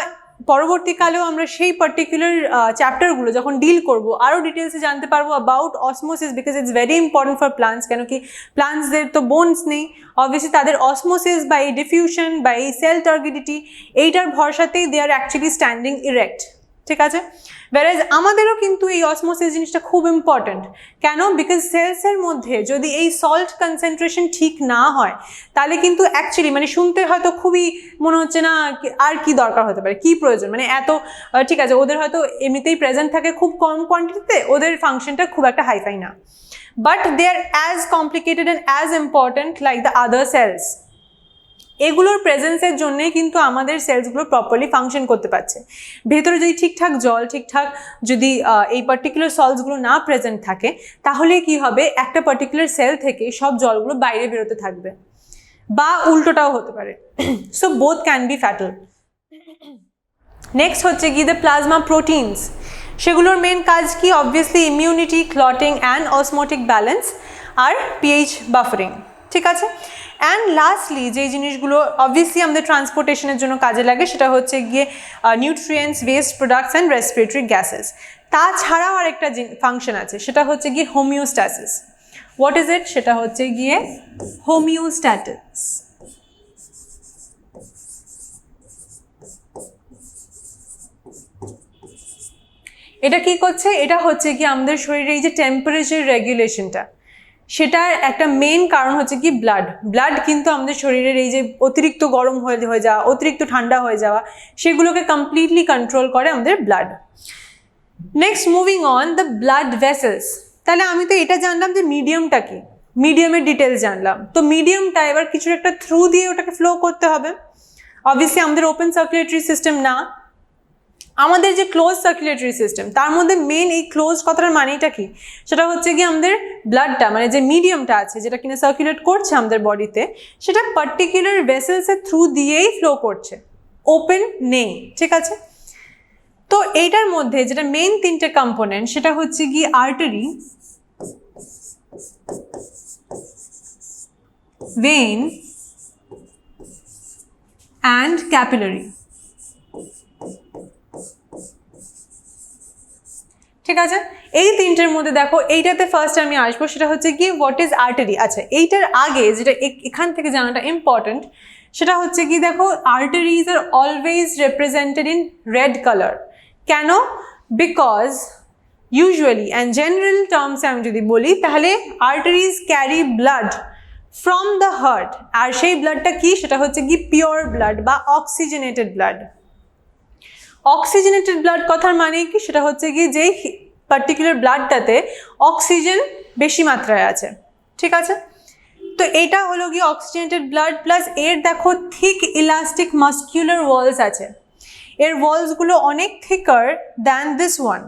পরবর্তীকালেও আমরা সেই পার্টিকুলার চ্যাপ্টারগুলো যখন ডিল করব, আরও ডিটেলসে জানতে পারবো about osmosis, because it's very important for plants. কেন কি প্লান্টসদের তো বোনস নেই, অবভিয়াসলি তাদের অসমোসিস বা এই ডিফিউশন বা এই সেল টার্গিডিটি, এইটার ভরসাতেই দে আর অ্যাকচুয়ালি স্ট্যান্ডিং ইরেক্ট। ঠিক আছে, whereas আমাদেরও কিন্তু এই অসমোসিস জিনিসটা খুব ইম্পর্টেন্ট। কেন? বিকজ সেলসের মধ্যে যদি এই সল্ট কনসেন্ট্রেশন ঠিক না হয় তাহলে কিন্তু অ্যাকচুয়ালি মানে শুনতে হয়তো খুবই মনে হচ্ছে না আর কি দরকার হতে পারে, কি প্রয়োজন, মানে এত ঠিক আছে ওদের হয়তো এমনিতেই প্রেজেন্ট থাকে খুব কম কোয়ান্টিটিতে, ওদের ফাংশনটা খুব একটা হাইফাই না, but they are as complicated and as important like the other cells. এগুলোর প্রেজেন্সের জন্যই কিন্তু আমাদের সেলসগুলো প্রপারলি ফাংশন করতে পারছে। ভেতরে যদি ঠিকঠাক জল, ঠিকঠাক যদি এই পার্টিকুলার সল্টসগুলো না প্রেজেন্ট থাকে তাহলে কি হবে, একটা পার্টিকুলার সেল থেকে সব জলগুলো বাইরে বেরোতে থাকবে, বা উল্টোটাও হতে পারে। So both can be fatal. Next হচ্ছে কি দ্য প্লাজমা প্রোটিনস। সেগুলোর মেন কাজ কি? Obviously immunity, clotting and osmotic balance আর পিএইচ বাফারিং, ঠিক আছে। অ্যান্ড লাস্টলি যেই জিনিসগুলো অবভিয়াসলি আমাদের ট্রান্সপোর্টেশনের জন্য কাজে লাগে সেটা হচ্ছে গিয়ে nutrients, West products and respiratory gases. তাছাড়াও আরেকটা ফাংশন আছে, সেটা হচ্ছে গিয়ে হোমিওস্ট্যাসিস। What is it? সেটা হচ্ছে গিয়ে হোমিওস্ট্যাটিস। এটা কি করছে? এটা হচ্ছে কি আমাদের শরীরে এই যে টেম্পারেচার রেগুলেশনটা, সেটার একটা মেন কারণ হচ্ছে কি ব্লাড কিন্তু আমাদের শরীরের এই যে অতিরিক্ত গরম হয়ে যাওয়া, অতিরিক্ত ঠান্ডা হয়ে যাওয়া, সেগুলোকে কমপ্লিটলি কন্ট্রোল করে আমাদের blood. Next moving on the blood vessels. তাহলে আমি তো এটা জানলাম যে মিডিয়ামটা কি, মিডিয়ামের ডিটেলস জানলাম। তো মিডিয়ামটা এবার কিছু একটা থ্রু দিয়ে ওটাকে ফ্লো করতে হবে। অবভিয়াসলি আমাদের ওপেন সার্কুলেটরি সিস্টেম না, আমাদের যে ক্লোজ সার্কুলেটরি সিস্টেম, তার মধ্যে মেন এই ক্লোজ কথাটার মানেটা কি? সেটা হচ্ছে কি আমাদের ব্লাডটা মানে যে মিডিয়ামটা আছে যেটা কিনা সার্কুলেট করছে আমাদের বডিতে, সেটা পার্টিকুলার ভেসেলসের থ্রু দিয়েই ফ্লো করছে, ওপেন নেই, ঠিক আছে। তো এইটার মধ্যে যেটা মেন তিনটে কম্পোনেন্ট সেটা হচ্ছে কি আর্টারি, ভেইন অ্যান্ড ক্যাপিলারি, ঠিক আছে। এই তিনটের মধ্যে দেখো এইটাতে ফার্স্ট আমি আসবো, সেটা হচ্ছে কি হোয়াট ইজ আর্টারি। আচ্ছা, এইটার আগে যেটা এখান থেকে জানাটা ইম্পর্টেন্ট সেটা হচ্ছে কি দেখো arteries are always represented in red colour. কেন? বিকজ ইউজুয়ালি অ্যান্ড জেনারেল টার্মসে আমি যদি বলি তাহলে arteries carry blood from the heart, আর সেই ব্লাডটা কি? সেটা হচ্ছে কি পিওর ব্লাড বা অক্সিজেনেটেড ব্লাড। অক্সিজেনেটেড ব্লাড কথার মানে কি? সেটা হচ্ছে কি যেই পার্টিকুলার ব্লাডটাতে অক্সিজেন বেশি মাত্রায় আছে, ঠিক আছে। তো এটা হলো কি অক্সিজেনেটেড ব্লাড, প্লাস এর দেখো থিক ইলাস্টিক মাস্কুলার ওয়ালস আছে, এর ওয়ালসগুলো অনেক থিকার দ্যান দিস ওয়ান।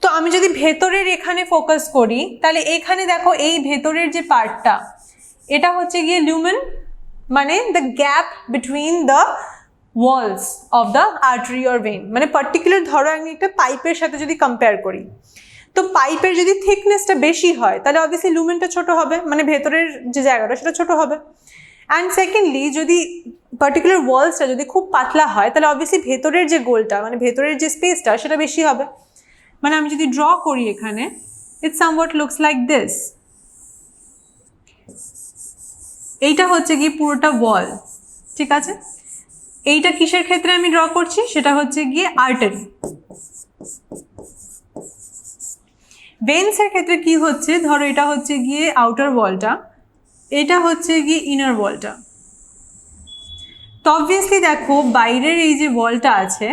তো আমি যদি ভেতরের এখানে ফোকাস করি তাহলে এখানে দেখো এই ভেতরের যে পার্টটা, এটা হচ্ছে গিয়ে লুমেন, মানে the gap between the walls of the artery or vein. মানে পার্টিকুলার ধরো আমি একটা পাইপের সাথে যদি কম্পেয়ার করি, তো পাইপের যদি থিকনেসটা বেশি হয় তাহলে অবভিয়াসলি লুমেনটা ছোট হবে, মানে ভেতরের যে জায়গাটা সেটা ছোট হবে। অ্যান্ড সেকেন্ডলি যদি পার্টিকুলার ওয়ালসটা যদি খুব পাতলা হয় তাহলে অবভিয়াসলি ভেতরের যে গোলটা মানে ভেতরের যে স্পেসটা সেটা বেশি হবে। মানে আমি যদি ড্র করি এখানে, it's somewhat looks like this. এইটা হচ্ছে কি পুরোটা ওয়াল, ঠিক আছে। এইটা কিসের ক্ষেত্রে আমি ড্র করছি? সেটা হচ্ছে গিয়ে আর্টারি। ভেন্সের ক্ষেত্রে কি হচ্ছে? ধরো এটা হচ্ছে গিয়ে আউটার ওয়ালটা, এটা হচ্ছে গিয়ে ইনার ওয়ালটা। তো অবভিয়াসলি দেখো বাইরের এই যে ওয়ালটা আছে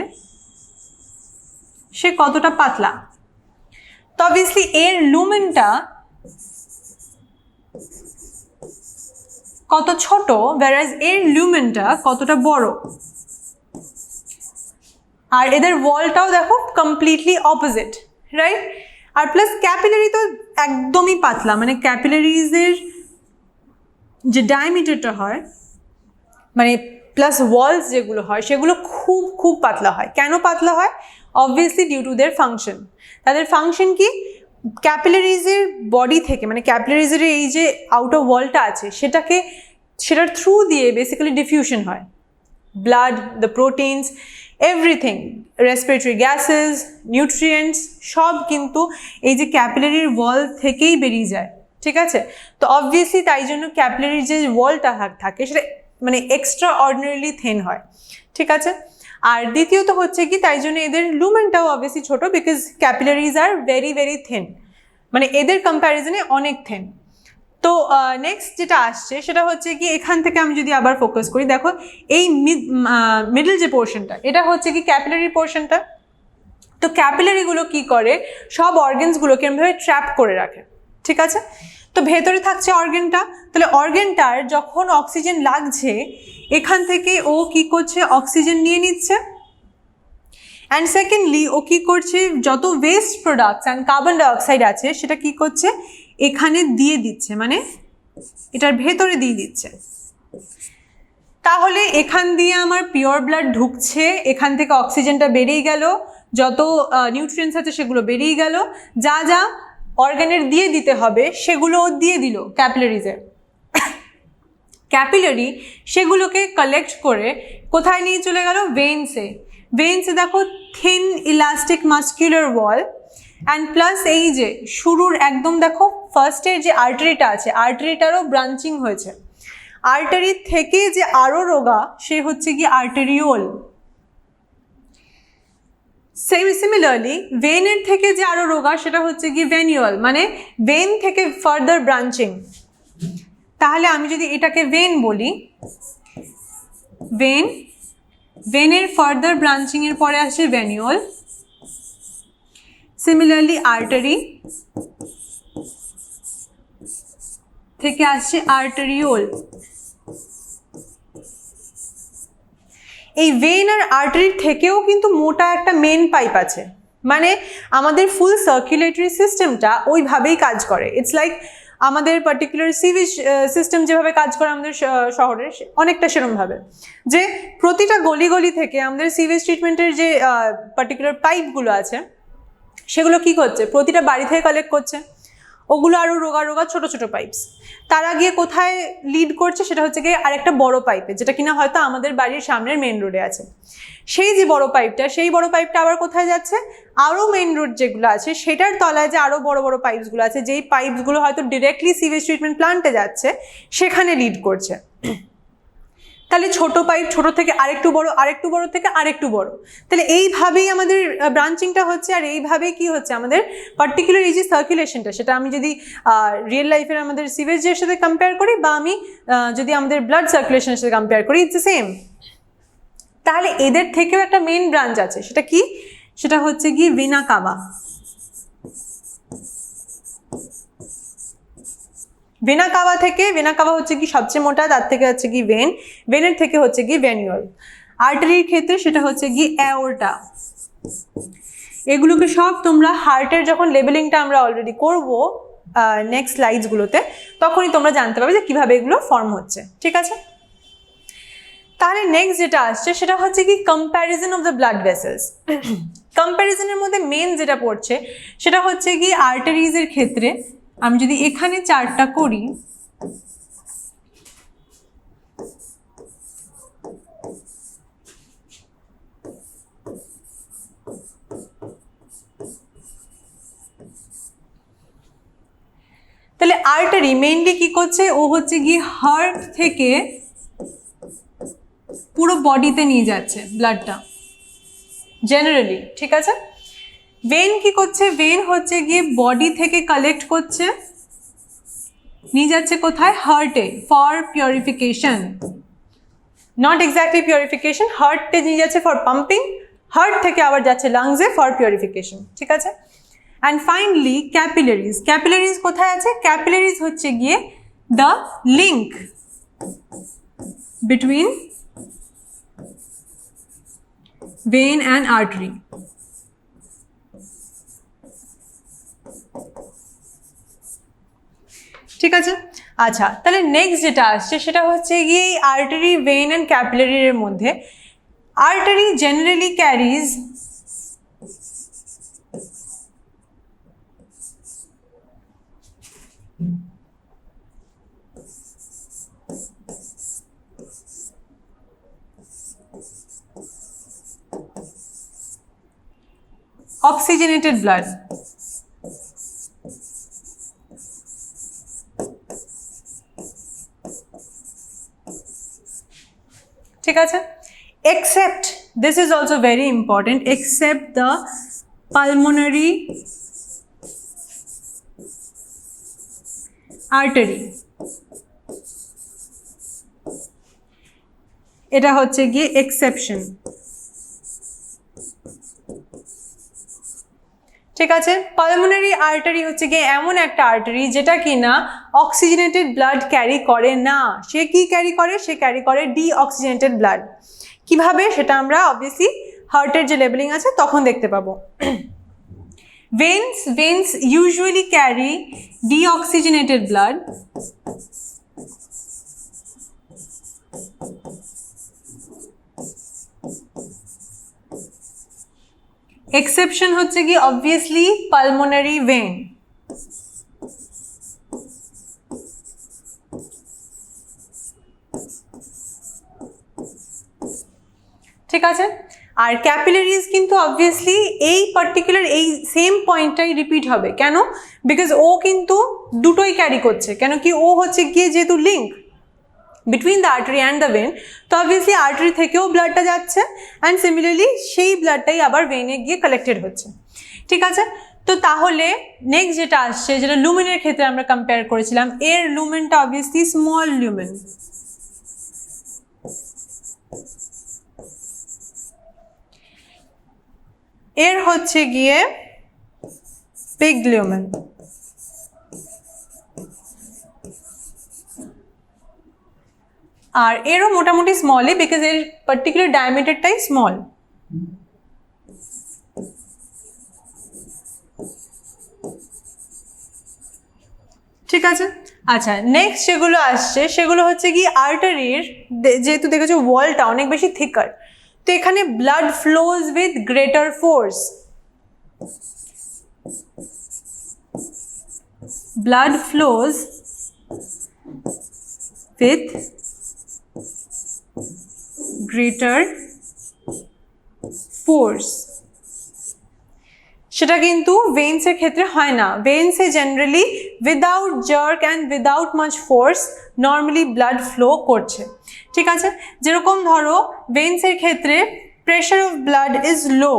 সে কতটা পাতলা, তো অবভিয়াসলি এর লুমেনটা কত ছোট, whereas এর লুমেনটা কতটা বড়। আর এদের ওয়ালটাও দেখো কমপ্লিটলি অপোজিট, রাইট। আর প্লাস ক্যাপিলারি তো একদমই পাতলা, মানে ক্যাপিলারিজের যে ডায়ামিটারটা হয় মানে প্লাস ওয়ালস যেগুলো হয় সেগুলো খুব খুব পাতলা হয়। কেন পাতলা হয়? Obviously due to their function. তাদের ফাংশন কি? ক্যাপিলারিজের বডি থেকে মানে ক্যাপিলারিজের এই যে আউটার ওয়ালটা আছে সেটার থ্রু দিয়ে বেসিক্যালি ডিফিউশন হয় blood, the proteins, everything, respiratory gases, nutrients সব কিন্তু এই যে ক্যাপিলারির ওয়াল থেকেই বেরিয়ে যায়, ঠিক আছে। তো অবভিয়াসলি তাই জন্য ক্যাপিলারির যে ওয়ালটা থাকে সেটা মানে এক্সট্রা অর্ডিনারিলি থিন হয়, ঠিক আছে। আর দ্বিতীয়ত হচ্ছে কি তাই জন্য এদের লুমেনটাও অবভিয়াসলি ছোট, because capillaries are very very thin, মানে এদের কম্প্যারিজনে অনেক থিন। তো নেক্সট যেটা আসছে সেটা হচ্ছে কি এখান থেকে আমি যদি আবার ফোকাস করি, দেখো এই মিডল যে পোর্শনটা এটা হচ্ছে কি ক্যাপিলারি পোর্শনটা। তো ক্যাপিলারিগুলো কি করে, সব অর্গানসগুলোকে এরকমভাবে ট্র্যাপ করে রাখে, ঠিক আছে। তো ভেতরে থাকছে অর্গানটা, তাহলে অর্গানটার যখন অক্সিজেন লাগছে এখান থেকে ও কি করছে, অক্সিজেন নিয়ে নিচ্ছে, অ্যান্ড সেকেন্ডলি ও কি করছে, যত West products and carbon dioxide আছে সেটা কি করছে, এখানে দিয়ে দিচ্ছে, মানে এটার ভেতরে দিয়ে দিচ্ছে। তাহলে এখান দিয়ে আমার পিওর ব্লাড ঢুকছে, এখান থেকে অক্সিজেনটা বেরিয়ে গেল, যত নিউট্রিয়েন্টস আছে সেগুলো বেরিয়ে গেল, যা যা অর্গানের দিয়ে দিতে হবে সেগুলো দিয়ে দিল ক্যাপিলারিজে। ক্যাপিলারি সেগুলোকে কালেক্ট করে কোথায় নিয়ে চলে গেল, ভেইনসে। ভেইনসে দেখো thin elastic muscular wall, and plus এই যে শুরুর একদম দেখো ফার্স্টের যে আর্টারিটা আছে, আর্টারিটারও ব্রাঞ্চিং হয়েছে। আর্টারি থেকে যে আরও রোগা সে হচ্ছে কি আর্টেরিওল। সিমিলারলি ভেনের থেকে যে আরও রোগা সেটা হচ্ছে কি ভেনিওল, মানে ভেন থেকে ফার্দার ব্রাঞ্চিং। তাহলে আমি যদি এটাকে ভেন বলি, ভেন, ভেনের ফার্দার ব্রাঞ্চিং এর পরে আসছে ভেনিওল। সিমিলারলি আর্টারি থেকে আসছে আর্টেরিওল। এই ভেন আর আর্টারির থেকেও কিন্তু মোটা একটা মেন পাইপ আছে, মানে আমাদের ফুল সার্কুলেটরি সিস্টেমটা ওইভাবেই কাজ করে। ইটস লাইক আমাদের পার্টিকুলার সিভেজ সিস্টেম যেভাবে কাজ করে আমাদের শহরের, অনেকটা সেরকমভাবে যে প্রতিটা গলি গলি থেকে আমাদের সিভেজ ট্রিটমেন্টের যে পার্টিকুলার পাইপগুলো আছে সেগুলো কি করছে, প্রতিটা বাড়ি থেকে কালেক্ট করছে, ওগুলো আরও রোগা রোগা ছোটো ছোটো পাইপস। তারা গিয়ে কোথায় লিড করছে, সেটা হচ্ছে গিয়ে আরেকটা বড় পাইপে, যেটা কিনা হয়তো আমাদের বাড়ির সামনের মেন রোডে আছে। সেই যে বড় পাইপটা, সেই বড় পাইপটা আবার কোথায় যাচ্ছে, আরও মেন রোড যেগুলো আছে সেটার তলায় যে আরও বড় বড় পাইপসগুলো আছে, যেই পাইপসগুলো হয়তো ডিরেক্টলি সিভেজ ট্রিটমেন্ট প্লান্টে যাচ্ছে, সেখানে লিড করছে। তাহলে ছোট পাইপ, ছোট থেকে আরেকটু বড়, আরেকটু বড় থেকে আরেকটু বড়, তাহলে এইভাবেই আমাদের ব্রাঞ্চিংটা হচ্ছে। আর এইভাবেই কি হচ্ছে আমাদের পার্টিকুলার এই যে সার্কুলেশনটা, সেটা আমি যদি রিয়েল লাইফের আমাদের সিভেজের সাথে কম্পেয়ার করি, বা আমি যদি আমাদের ব্লাড সার্কুলেশনের সাথে কম্পেয়ার করি, ইটস দ্য সেম। তাহলে এদের থেকেও একটা মেন ব্রাঞ্চ আছে, সেটা কি, সেটা হচ্ছে কি ভেনা কাভা। ভেনা কাভা থেকে, ভেনা কাভা হচ্ছে কি সবচেয়ে মোটা, তার থেকে হচ্ছে কি ভেন, ভেনের থেকে হচ্ছে কি ভেনিওল। আর্টারির ক্ষেত্রে সেটা হচ্ছে কি অ্যাওর্টা। এগুলোকে সব তোমরা হার্টের যখন লেবেলিংটা আমরা অলরেডি করব নেক্সট স্লাইডসগুলোতে, তখনই তোমরা জানতে পারবে যে কীভাবে এগুলো ফর্ম হচ্ছে, ঠিক আছে। তাহলে নেক্সট যেটা আসছে সেটা হচ্ছে কি comparison of the blood vessels. কম্প্যারিজনের মধ্যে মেন যেটা পড়ছে সেটা হচ্ছে কি আর্টারিজের ক্ষেত্রে আমি যদি এখানে চার্টটা করি, তাহলে আর্টারি মেইনলি কি করছে, ও হচ্ছে কি হার্ট থেকে পুরো বডিতে নিয়ে যাচ্ছে ব্লাডটা জেনারেলি, ঠিক আছে। ভেন কি করছে, ভেন হচ্ছে গিয়ে বডি থেকে কালেক্ট করছে, নিয়ে যাচ্ছে কোথায়, হার্টে, for purification. Not exactly purification, হার্টে নিয়ে যাচ্ছে ফর পাম্পিং, হার্ট থেকে আবার যাচ্ছে লাংসে ফর পিউরিফিকেশন, ঠিক আছে। And finally capillaries. ক্যাপিলারিজ কোথায় আছে, ক্যাপিলারিজ হচ্ছে গিয়ে the link between vein and artery. ঠিক আছে। আচ্ছা, তাহলে নেক্সট যেটা আসছে সেটা হচ্ছে গিয়ে এই আর্টারি, ভেইন অ্যান্ড ক্যাপিলারির মধ্যে artery generally carries oxygenated blood. ঠিক আছে, except this is also very important, except the pulmonary artery. এটা হচ্ছে গিয়ে এক্সেপশন। ঠিক আছে, পালমোনারি আর্টারি হচ্ছে গিয়ে এমন একটা আর্টারি যেটা কিনা অক্সিজেনেটেড ব্লাড ক্যারি করে না। সে কি ক্যারি করে? সে ক্যারি করে ডিঅক্সিজেনেটেড ব্লাড। কিভাবে সেটা আমরা অবভিয়াসলি হার্টের যে লেবেলিং আছে তখন দেখতে পাবো। veins usually carry deoxygenated blood exception হচ্ছে কি obviously pulmonary vein। ঠিক আছে, আর ক্যাপিলারিজ কিন্তু অবভিয়াসলি এই পার্টিকুলার এই সেম পয়েন্টটাই রিপিট হবে। কেন? বিকজ ও কিন্তু দুটোই ক্যারি করছে। কেন কি? ও হচ্ছে গিয়ে যেহেতু link between the artery and the vein, তো অবভিয়াসলি আর্টারি থেকেও ব্লাডটা যাচ্ছে অ্যান্ড সিমিলারলি সেই ব্লাডটাই আবার ভেনে গিয়ে কালেক্টেড হচ্ছে। ঠিক আছে, তো তাহলে নেক্সট যেটা আসছে, যেটা লুমেনের ক্ষেত্রে আমরা কম্পেয়ার করেছিলাম, এর লুমেনটা অবভিয়াসলি স্মল লুমেন। এর হচ্ছে গিয়ে বিগ লুমেন। আর এরও মোটামুটি স্মলই, বিকজ এর পার্টিকুলার ডায়ামিটারটাই স্মল। ঠিক আছে, আচ্ছা নেক্সট যেগুলো আসছে সেগুলো হচ্ছে কি আর্টারির, যেহেতু দেখেছো ওয়ালটা অনেক বেশি থিকার, তো এখানে blood flows with greater force. blood flows with greater force। সেটা কিন্তু ভেইনসের ক্ষেত্রে হয় না। ভেইনসে generally without jerk and without much force normally blood flow করছে। ঠিক আছে, যেরকম ধরো ভেইনসের ক্ষেত্রে pressure of blood is low,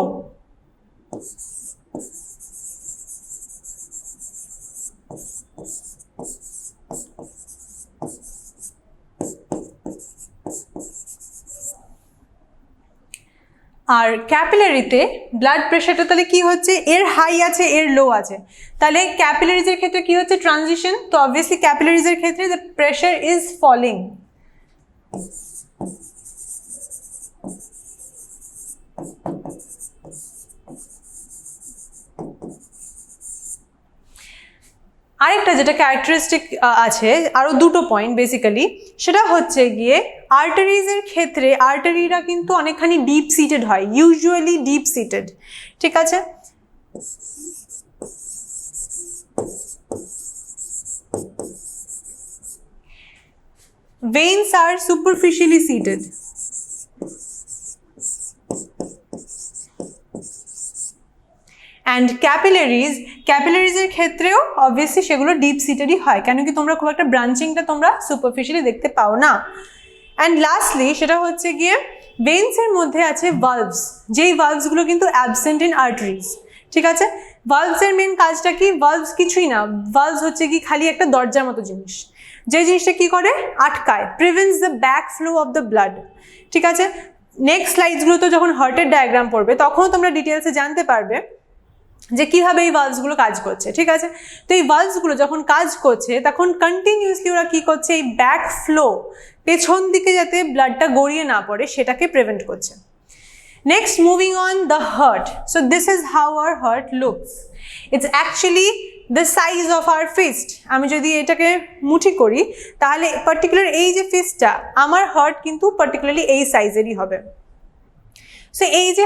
আর ক্যাপিলারিতে ব্লাড প্রেশারটা তাহলে কি হচ্ছে, এর হাই আছে এর লো আছে, তাহলে ক্যাপিলারিজের ক্ষেত্রে কি হচ্ছে ট্রানজিশন। তো অবভিয়াসলি ক্যাপিলারিজের ক্ষেত্রে দ্য প্রেশার ইজ ফলিং। আরেকটা যেটা ক্যারেক্টারিস্টিক আছে, আরও দুটো পয়েন্ট বেসিক্যালি, সেটা হচ্ছে গিয়ে আর্টারিজের ক্ষেত্রে আর্টারিরা কিন্তু অনেকখানি ডিপ সিটেড হয়, ইউজুয়ালি ডিপ সিটেড। ঠিক আছে, veins are superficially seated and ক্যাপিলারিজের ক্ষেত্রেও অবভিয়াসলি সেগুলো ডিপ সিটেডই হয়। কেন কি? তোমরা খুব একটা ব্রাঞ্চিংটা তোমরা সুপারফিশিয়ালি দেখতে পাও না। অ্যান্ড লাস্টলি সেটা হচ্ছে গিয়ে ভেইনসের মধ্যে আছে ভালভস, যেই ভালভসগুলো কিন্তু অ্যাবসেন্ট ইন আর্টারিজ। ঠিক আছে, ভালভসের মেন কাজটা কি? ভালভস কিছুই না, ভালভস হচ্ছে কি খালি একটা দরজার মতো জিনিস, যে জিনিসটা কি করে? আটকায়, prevents the back flow of the blood. ঠিক আছে, নেক্সট স্লাইডসগুলোতে যখন হার্টের ডায়াগ্রাম পড়বে তখন তোমরা ডিটেলসে জানতে পারবে যে কীভাবে এই ভালভসগুলো কাজ করছে। ঠিক আছে, তো এই ভালভসগুলো যখন কাজ করছে তখন কন্টিনিউয়াসলি ওরা কী করছে, এই ব্যাক ফ্লো, পেছন দিকে যাতে ব্লাডটা গড়িয়ে না পড়ে সেটাকে প্রিভেন্ট করছে। Next moving on the heart. So this is how our heart looks. It's actually the size of our fist. আমি যদি এটাকে মুঠি করি তাহলে পার্টিকুলার এই যে ফিস্টটা, আমার হার্ট কিন্তু পার্টিকুলারলি এই সাইজেরই হবে। সো এই যে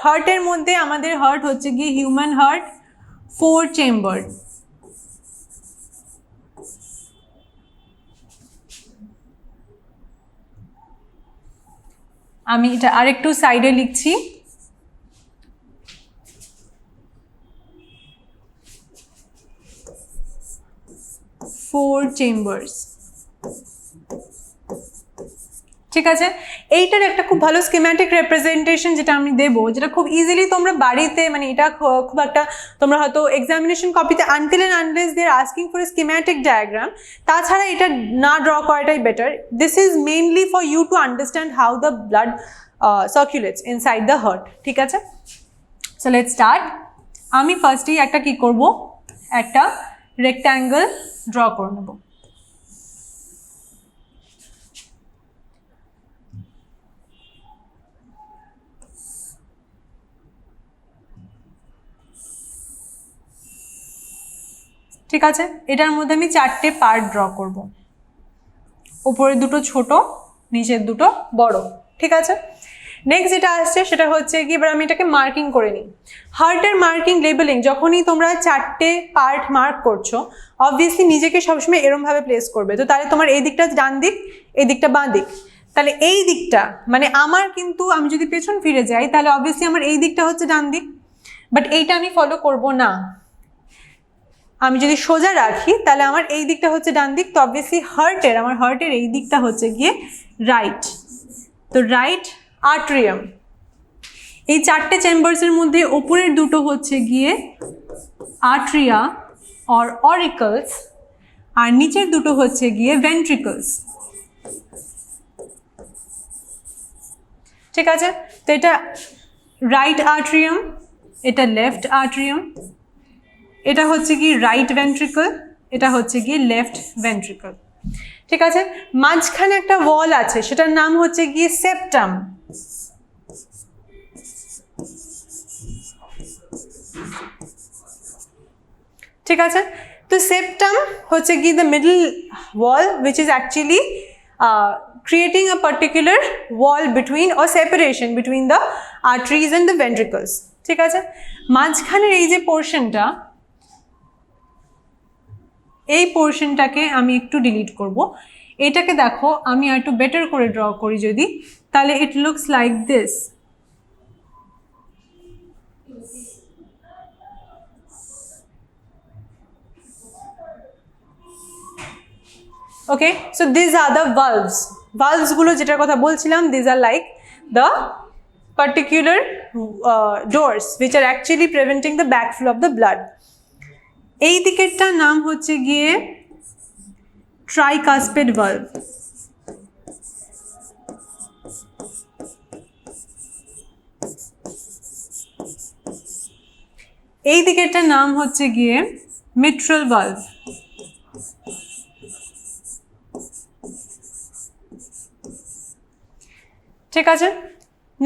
হার্টের মধ্যে আমাদের হার্ট হচ্ছে গিয়ে হিউম্যান হার্ট 4 চেম্বার। আমি এটা আরেকটু সাইডে লিখছি। four chambers। ঠিক আছে, এইটার একটা খুব ভালো স্কিম্যাটিক রিপ্রেজেন্টেশন যেটা আমি দেবো, যেটা খুব ইজিলি তোমরা বাড়িতে, মানে এটা খুব একটা তোমরা হয়তো এক্সামিনেশন কপিতে until and unless they are asking for a schematic diagram, তাছাড়া এটা না ড্র করাটাই better. This is mainly for you to understand how the blood circulates inside the heart. ঠিক আছে, সো লেটস স্টার্ট। আমি ফার্স্টেই একটা কি করব, একটা রেক্ট্যাঙ্গেল ড্র করে নেব। ঠিক আছে, এটার মধ্যে আমি 4টে পার্ট ড্র করব, উপরে দুটো ছোট, নিচের দুটো বড়। ঠিক আছে, নেক্সট যেটা আসছে সেটা হচ্ছে কি, এবার আমি এটাকে মার্কিং করে নিই। হার্টের মার্কিং লেবেলিং, যখনই তোমরা 4টে পার্ট মার্ক করছো, অবভিয়াসলি নিজেকে সবসময় এরমভাবে প্লেস করবে। তো তাহলে তোমার এই দিকটা ডান দিক, এই দিকটা বাঁ দিক। তাহলে এই দিকটা মানে আমার কিন্তু, আমি যদি পেছন ফিরে যাই তাহলে অবভিয়াসলি আমার এই দিকটা হচ্ছে ডান দিক, বাট এইটা আমি ফলো করব না। আমি যদি সোজা রাখি তাহলে আমার এই দিকটা হচ্ছে ডান দিক, তো অবভিয়াসলি আমার হার্টের এই দিকটা হচ্ছে গিয়ে রাইট। তো রাইট আর্ট্রিয়াম, এই 4টে চেম্বার্সের মধ্যে ওপরের দুটো হচ্ছে গিয়ে আর্ট্রিয়া অর অরিকলস, আর নিচের দুটো হচ্ছে গিয়ে ভেন্ট্রিকলস। ঠিক আছে, তো এটা রাইট আর্ট্রিয়াম, এটা লেফট আর্ট্রিয়াম, এটা হচ্ছে কি রাইট ভেন্ট্রিকল, এটা হচ্ছে কি লেফট ভেন্ট্রিকল। ঠিক আছে, মাঝখানে একটা ওয়াল আছে, সেটার নাম হচ্ছে গিয়ে সেপ্টাম। ঠিক আছে, তো সেপ্টাম হচ্ছে কি the middle wall which is actually creating a particular wall between or separation between the arteries and the ventricles. ঠিক আছে, মাঝখানের এই যে পোর্শনটা, এই পোর্শনটাকে আমি একটু ডিলিট করব। এটাকে দেখো আমি আর একটু বেটার করে ড্র করি যদি, তাহলে it looks like this. Okay, so this are the valves গুলো যেটার কথা বলছিলাম, this are like the particular doors which are actually preventing the backflow of the blood. এই দিকেরটার নাম হচ্ছে গিয়ে ট্রাইকাসপিড ভালভ। এই দিকেরটার নাম হচ্ছে গিয়ে মিট্রাল ভালভ। ঠিক আছে,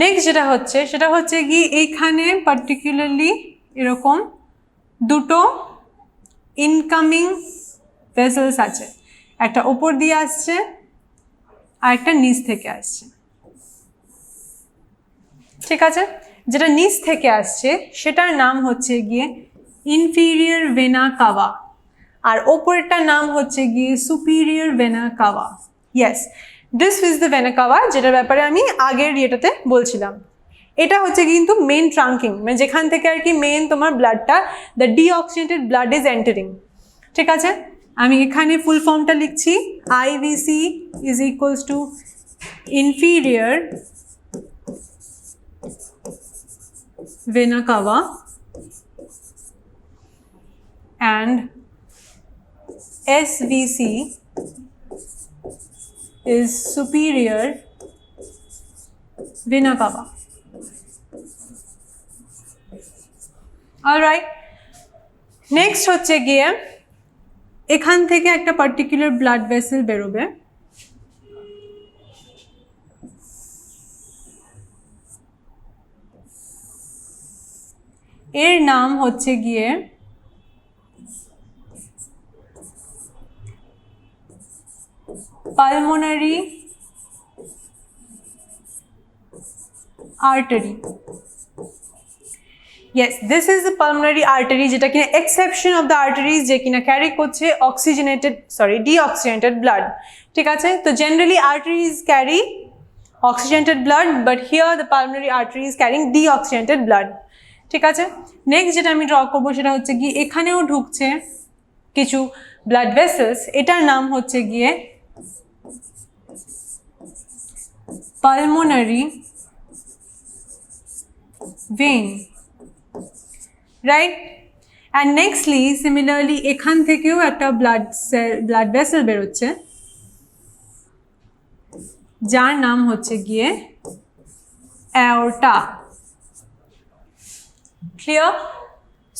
নেক্সট যেটা হচ্ছে সেটা হচ্ছে কি, এইখানে পার্টিকুলারলি এরকম দুটো ইনকামিং ভেসেলস আছে, একটা ওপর দিয়ে আসছে আর একটা নিচ থেকে আসছে। ঠিক আছে, যেটা নিচ থেকে আসছে সেটার নাম হচ্ছে গিয়ে ইনফিরিয়র ভেনা কাভা, আর ওপরেরটার নাম হচ্ছে গিয়ে superior vena CAVA. Yes, this is the vena CAVA, যেটার ব্যাপারে আমি আগের ইয়েটাতে বলছিলাম। এটা হচ্ছে কিন্তু মেন ট্রাঙ্কিং, মানে যেখান থেকে আর কি মেন তোমার ব্লাডটা, the deoxygenated blood is entering. ঠিক আছে, আমি এখানে ফুল ফর্মটা লিখছি, IVC is equals to inferior vena cava and SVC is superior vena cava. Alright, next হচ্ছে গিয়ে এখান থেকে একটা পার্টিকুলার ব্লাড ভেসেল বেরোবে, এর নাম হচ্ছে গিয়ে pulmonary artery. Yes, this is the pulmonary artery, যেটা কিনা exception of the arteries যে কিনা ক্যারি করছে deoxygenated blood। ঠিক আছে, তো generally arteries carry oxygenated blood, but here the pulmonary artery is carrying deoxygenated blood। ঠিক আছে, নেক্সট যেটা আমি ড্র করবো সেটা হচ্ছে গিয়ে এখানেও ঢুকছে কিছু ব্লাড ভেসেলস, এটার নাম হচ্ছে গিয়ে pulmonary vein, right? And nextly similarly এখান থেকেও একটা blood vessel বেরোচ্ছে যার নাম হচ্ছে গিয়ে aorta. Clear?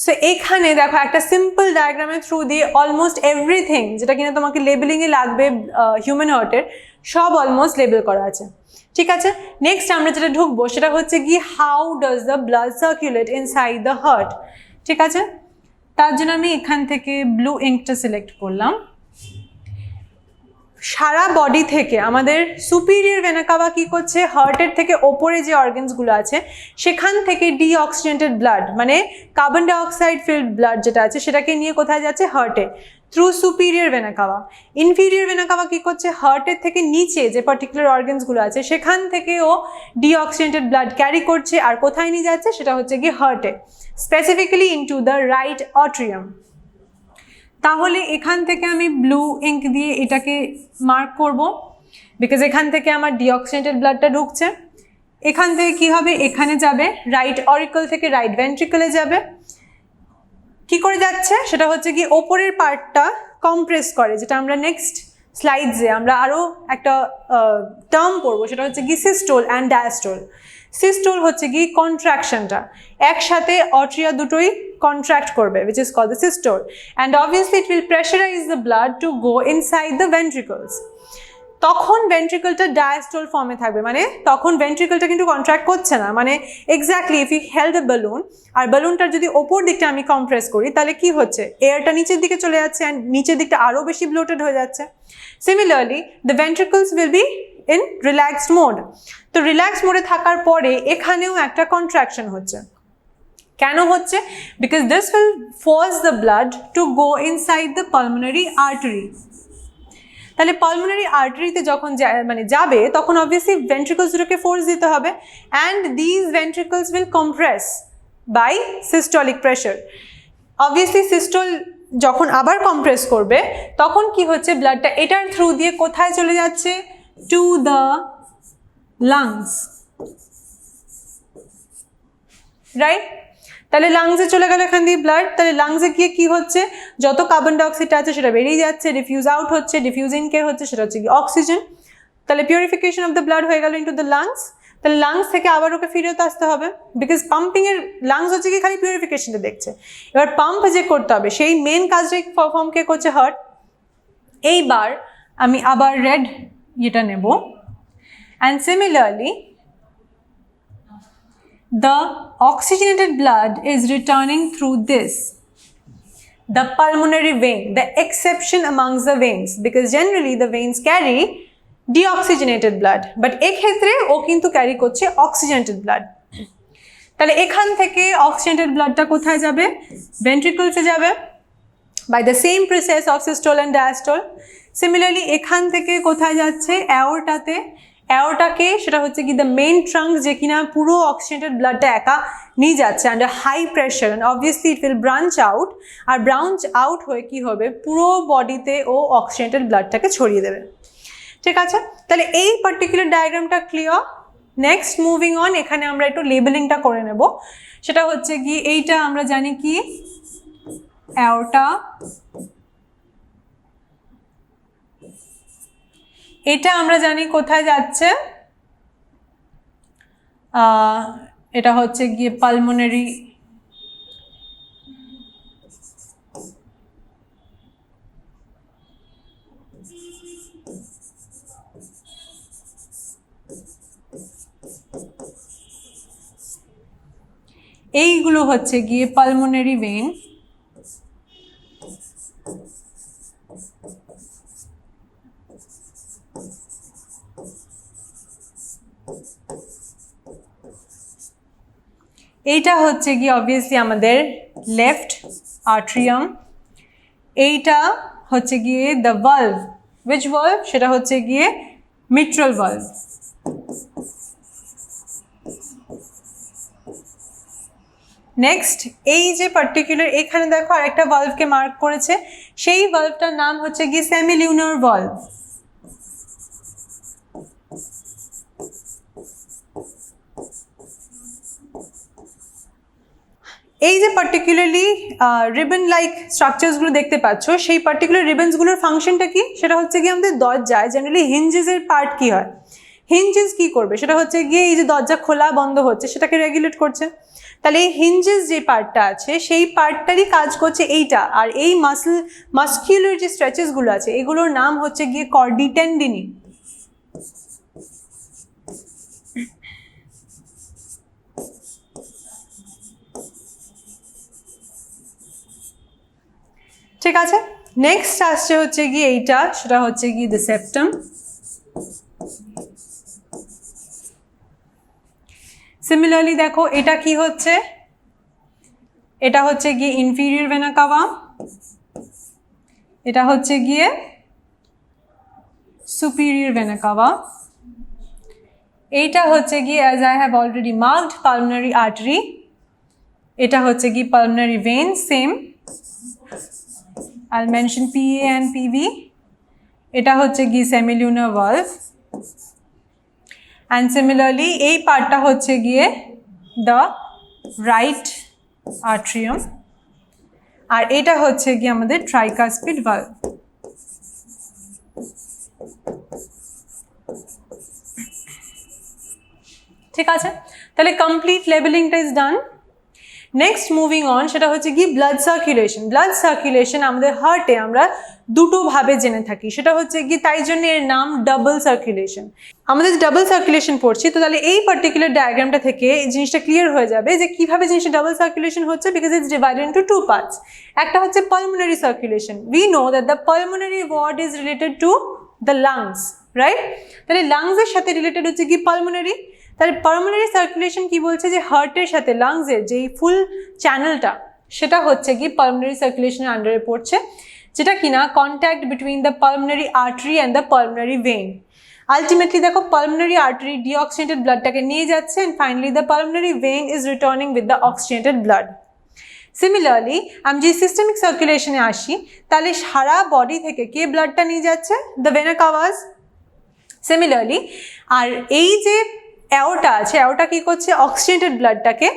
সো এখানে দেখো একটা সিম্পল ডায়াগ্রামের থ্রু দিয়ে অলমোস্ট এভরিথিং যেটা কিনা তোমাকে লেবেলিংয়ে লাগবে হিউম্যান হার্টের সব অলমোস্ট লেবেল করা আছে, ঠিক আছে? নেক্সট আমরা যেটা ঢুকবো সেটা হচ্ছে কি how does the blood circulate inside the heart, ঠিক আছে? তার জন্য আমি এখান থেকে ব্লু ইঙ্কটা সিলেক্ট করলাম। সারা বডি থেকে আমাদের সুপিরিয়র ভেনা কাভা কী করছে, হার্টের থেকে ওপরে যে অর্গানসগুলো আছে সেখান থেকে ডিঅক্সিজেনেটেড ব্লাড মানে কার্বন ডাইঅক্সাইড ফিল্ড ব্লাড যেটা আছে সেটাকে নিয়ে কোথায় যাচ্ছে, হার্টে, through superior vena cava. Inferior vena cava কী করছে, হার্টের থেকে নিচে যে পার্টিকুলার অর্গানসগুলো আছে সেখান থেকেও ডিঅক্সিজেনেটেড ব্লাড ক্যারি করছে আর কোথায় নিয়ে যাচ্ছে সেটা হচ্ছে কি হার্টে, স্পেসিফিক্যালি ইনটু দ্য রাইট অট্রিয়াম। তাহলে এখান থেকে আমি ব্লু ইঙ্ক দিয়ে এটাকে মার্ক করব বিকজ এখান থেকে আমার ডিঅক্সিজেনেটেড ব্লাডটা ঢুকছে। এখান থেকে কি হবে, এখানে যাবে, রাইট অরিকল থেকে রাইট ভেন্ট্রিকলে যাবে। কি করে যাচ্ছে সেটা হচ্ছে কি ওপরের পার্টটা কম্প্রেস করে, যেটা আমরা নেক্সট স্লাইডসে আমরা আরও একটা টার্ম পড়বো, সেটা হচ্ছে কি সিস্টোল অ্যান্ড ডায়াস্টোল। সিস্টোল হচ্ছে কি কন্ট্রাকশনটা, একসাথে অট্রিয়া দুটোই contract করবে, which is called the systole, and obviously it will pressurize the blood to go inside the ventricles. তখন ভেন্ট্রিকলটা ডায়াস্টোল ফর্মে থাকবে, মানে তখন ভেন্ট্রিকলটা কিন্তু কন্ট্রাক্ট করছে না, মানে exactly if you held a balloon আর বালুনটার যদি ওপর দিকটা আমি কম্প্রেস করি তাহলে কি হচ্ছে, এয়ারটা নিচের দিকে চলে যাচ্ছে অ্যান্ড নিচের দিকটা আরও বেশি ব্লোটেড হয়ে যাচ্ছে। Similarly the ভেন্ট্রিকলস will be in relaxed mode. তো রিল্যাক্সড মোডে থাকার পরে এখানেও একটা কন্ট্রাকশন হচ্ছে। কেন হচ্ছে, because this will force the blood to go inside the pulmonary artery. তাহলে পালমোনারি আর্টারিতে যখন মানে যাবে তখন অবভিয়াসলি ভেন্ট্রিকলস দুটোকে ফোর্স দিতে হবে and these ventricles will compress by systolic pressure. Obviously systole যখন আবার কম্প্রেস করবে তখন কি হচ্ছে, ব্লাডটা এটার থ্রু দিয়ে কোথায় চলে যাচ্ছে, টু দ্য লাংস, রাইট? তাহলে লাংসে চলে গেল এখান দিয়ে ব্লাড, তাহলে লাংসে গিয়ে কি হচ্ছে, যত কার্বন ডাইঅক্সাইড আছে সেটা বেরিয়ে যাচ্ছে, ডিফিউজ আউট হচ্ছে, ডিফিউজিং কে হচ্ছে সেটা হচ্ছে কি অক্সিজেন। তাহলে পিউরিফিকেশন অফ দ্য ব্লাড হয়ে গেল ইন্টু দ্য লাংস। তাহলে লাংস থেকে আবার ওকে ফিরত আসতে হবে বিকজ পাম্পিংয়ের লাংস হচ্ছে কি খালি পিউরিফিকেশনটা দেখছে, এবার পাম্প যে করতে হবে সেই মেন কাজটাই পারফর্ম কে করছে, হার্ট। এইবার আমি আবার রেড এটা নেব and similarly the oxygenated blood is returning through this, the pulmonary vein, the exception amongst the veins, because generally the veins carry deoxygenated blood, but এক্ষেত্রে ও কিন্তু ক্যারি করছে oxygenated blood। তাহলে এখান থেকে oxygenated bloodটা কোথায় যাবে, ventriclesে যাবে by the same process of systole and diastole. Similarly এখান থেকে কোথায় যাচ্ছে, অ্যাওরটাতে। অ্যাওরটাকে সেটা হচ্ছে কি দ্য মেইন ট্রাঙ্ক, যে কিনা পুরো অক্সিজেনেটেড ব্লাডটা একা নিয়ে যাচ্ছে under high pressure and obviously it will branch out, আর ব্রাঞ্চ আউট হয়ে কি হবে, পুরো বডিতে ও অক্সিজেনেটেড ব্লাডটাকে ছড়িয়ে দেবে, ঠিক আছে? তাহলে এই পার্টিকুলার ডায়াগ্রামটা ক্লিয়ার। নেক্সট মুভিং অন, এখানে আমরা একটু লেবেলিংটা করে নেব। সেটা হচ্ছে কি এইটা আমরা জানি কি অ্যাওরটা, এটা আমরা জানি কোথায় যাচ্ছে, এটা হচ্ছে গিয়ে পালমোনারি এইগুলো হচ্ছে গিয়ে পালমোনারি ভেইন। এইটা হচ্ছে গিয়ে অবভিয়াসলি আমাদের লেফট আর্ট্রিয়াম। এইটা হচ্ছে গিয়ে দ্য ভালভ, উইচ ভালভ, সেটা হচ্ছে গিয়ে মিট্রাল ভালভ। নেক্সট এই যে পার্টিকুলার এখানে দেখো আরেকটা ভালভকে মার্ক করেছে, সেই ভালভটার নাম হচ্ছে গিয়ে সেমিলিউনার ভালভ। এই যে পার্টিকুলারলি রিবন লাইক স্ট্রাকচারসগুলো দেখতে পাচ্ছ, সেই পার্টিকুলার রিবনসগুলোর ফাংশনটা কি? সেটা হচ্ছে গিয়ে আমাদের দরজায় জেনারেলি হিঞ্জেসের পার্ট কি হয়, হিঞ্জেস কি করবে, সেটা হচ্ছে গিয়ে এই যে দরজা খোলা বন্ধ হচ্ছে সেটাকে রেগুলেট করছে। তাহলে এই হিঞ্জেস যে পার্টটা আছে সেই পার্টটারই কাজ করছে এইটা। আর এই মাস্কিউলার যে স্ট্রেচেসগুলো আছে এগুলোর নাম হচ্ছে গিয়ে কর্ডি টেন্ডিনি। ঠিক আছে, নেক্সট আসছে হচ্ছে গিয়ে এইটা, সেটা হচ্ছে গিয়ে দ্য সেপ্টাম। সিমিলারলি দেখো এটা কি হচ্ছে, এটা হচ্ছে গিয়ে ইনফিরিয়র ভেনা কাভা, এটা হচ্ছে গিয়ে সুপিরিয়র ভেনা কাভা, এইটা হচ্ছে গিয়ে as I have already marked pulmonary artery, এটা হচ্ছে গিয়ে pulmonary vein, same I'll mention PA and PV, এটা হচ্ছে গিয়ে সেমিলুনার ভালভ, and similarly এই পার্টটা হচ্ছে গিয়ে the right atrium, আর এটা হচ্ছে গিয়ে আমাদের ট্রাইকাসপিড ভালভ। ঠিক আছে, তাহলে কমপ্লিট লেবেলিংটা is done. Next moving on, সেটা হচ্ছে কি ব্লাড সার্কুলেশন। ব্লাড সার্কুলেশন আমাদের হার্টে আমরা দুটো ভাবে জেনে থাকি, সেটা হচ্ছে কি তাই জন্য এর নাম ডাবল সার্কুলেশন। আমাদের ডাবল সার্কুলেশন পড়ছি, তো তাহলে এই পার্টিকুলার ডায়াগ্রামটা থেকে এই জিনিসটা ক্লিয়ার হয়ে যাবে যে কিভাবে জিনিসটা ডাবল সার্কুলেশন হচ্ছে, because it's divided into two parts. একটা হচ্ছে pulmonary circulation, we know that the pulmonary word is related to the lungs, right? তাহলে লাংসের সাথে রিলেটেড হচ্ছে কি পালমোনারি। তাহলে পালমোনারি সার্কুলেশন কি বলছে যে হার্টের সাথে লাংসের যেই ফুল চ্যানেলটা সেটা হচ্ছে কি পালমোনারি সার্কুলেশনের আন্ডারে পড়ছে, যেটা কিনা contact between the pulmonary artery and the pulmonary vein. Ultimately দেখো পালমোনারি আর্টারি ডিঅক্সিজেনেটেড ব্লাডটাকে নিয়ে যাচ্ছে, and finally the pulmonary vein is returning with the oxygenated blood. Similarly আমি যে সিস্টেমিক সার্কুলেশনে আসি, তাহলে সারা বডি থেকে কে ব্লাডটা নিয়ে যাচ্ছে? The vena cavas. সিমিলারলি আর এই যে অ্যাওর্টা আছে, অ্যাওর্টা কি করছে? অক্সিজেনেটেড ব্লাডটাকে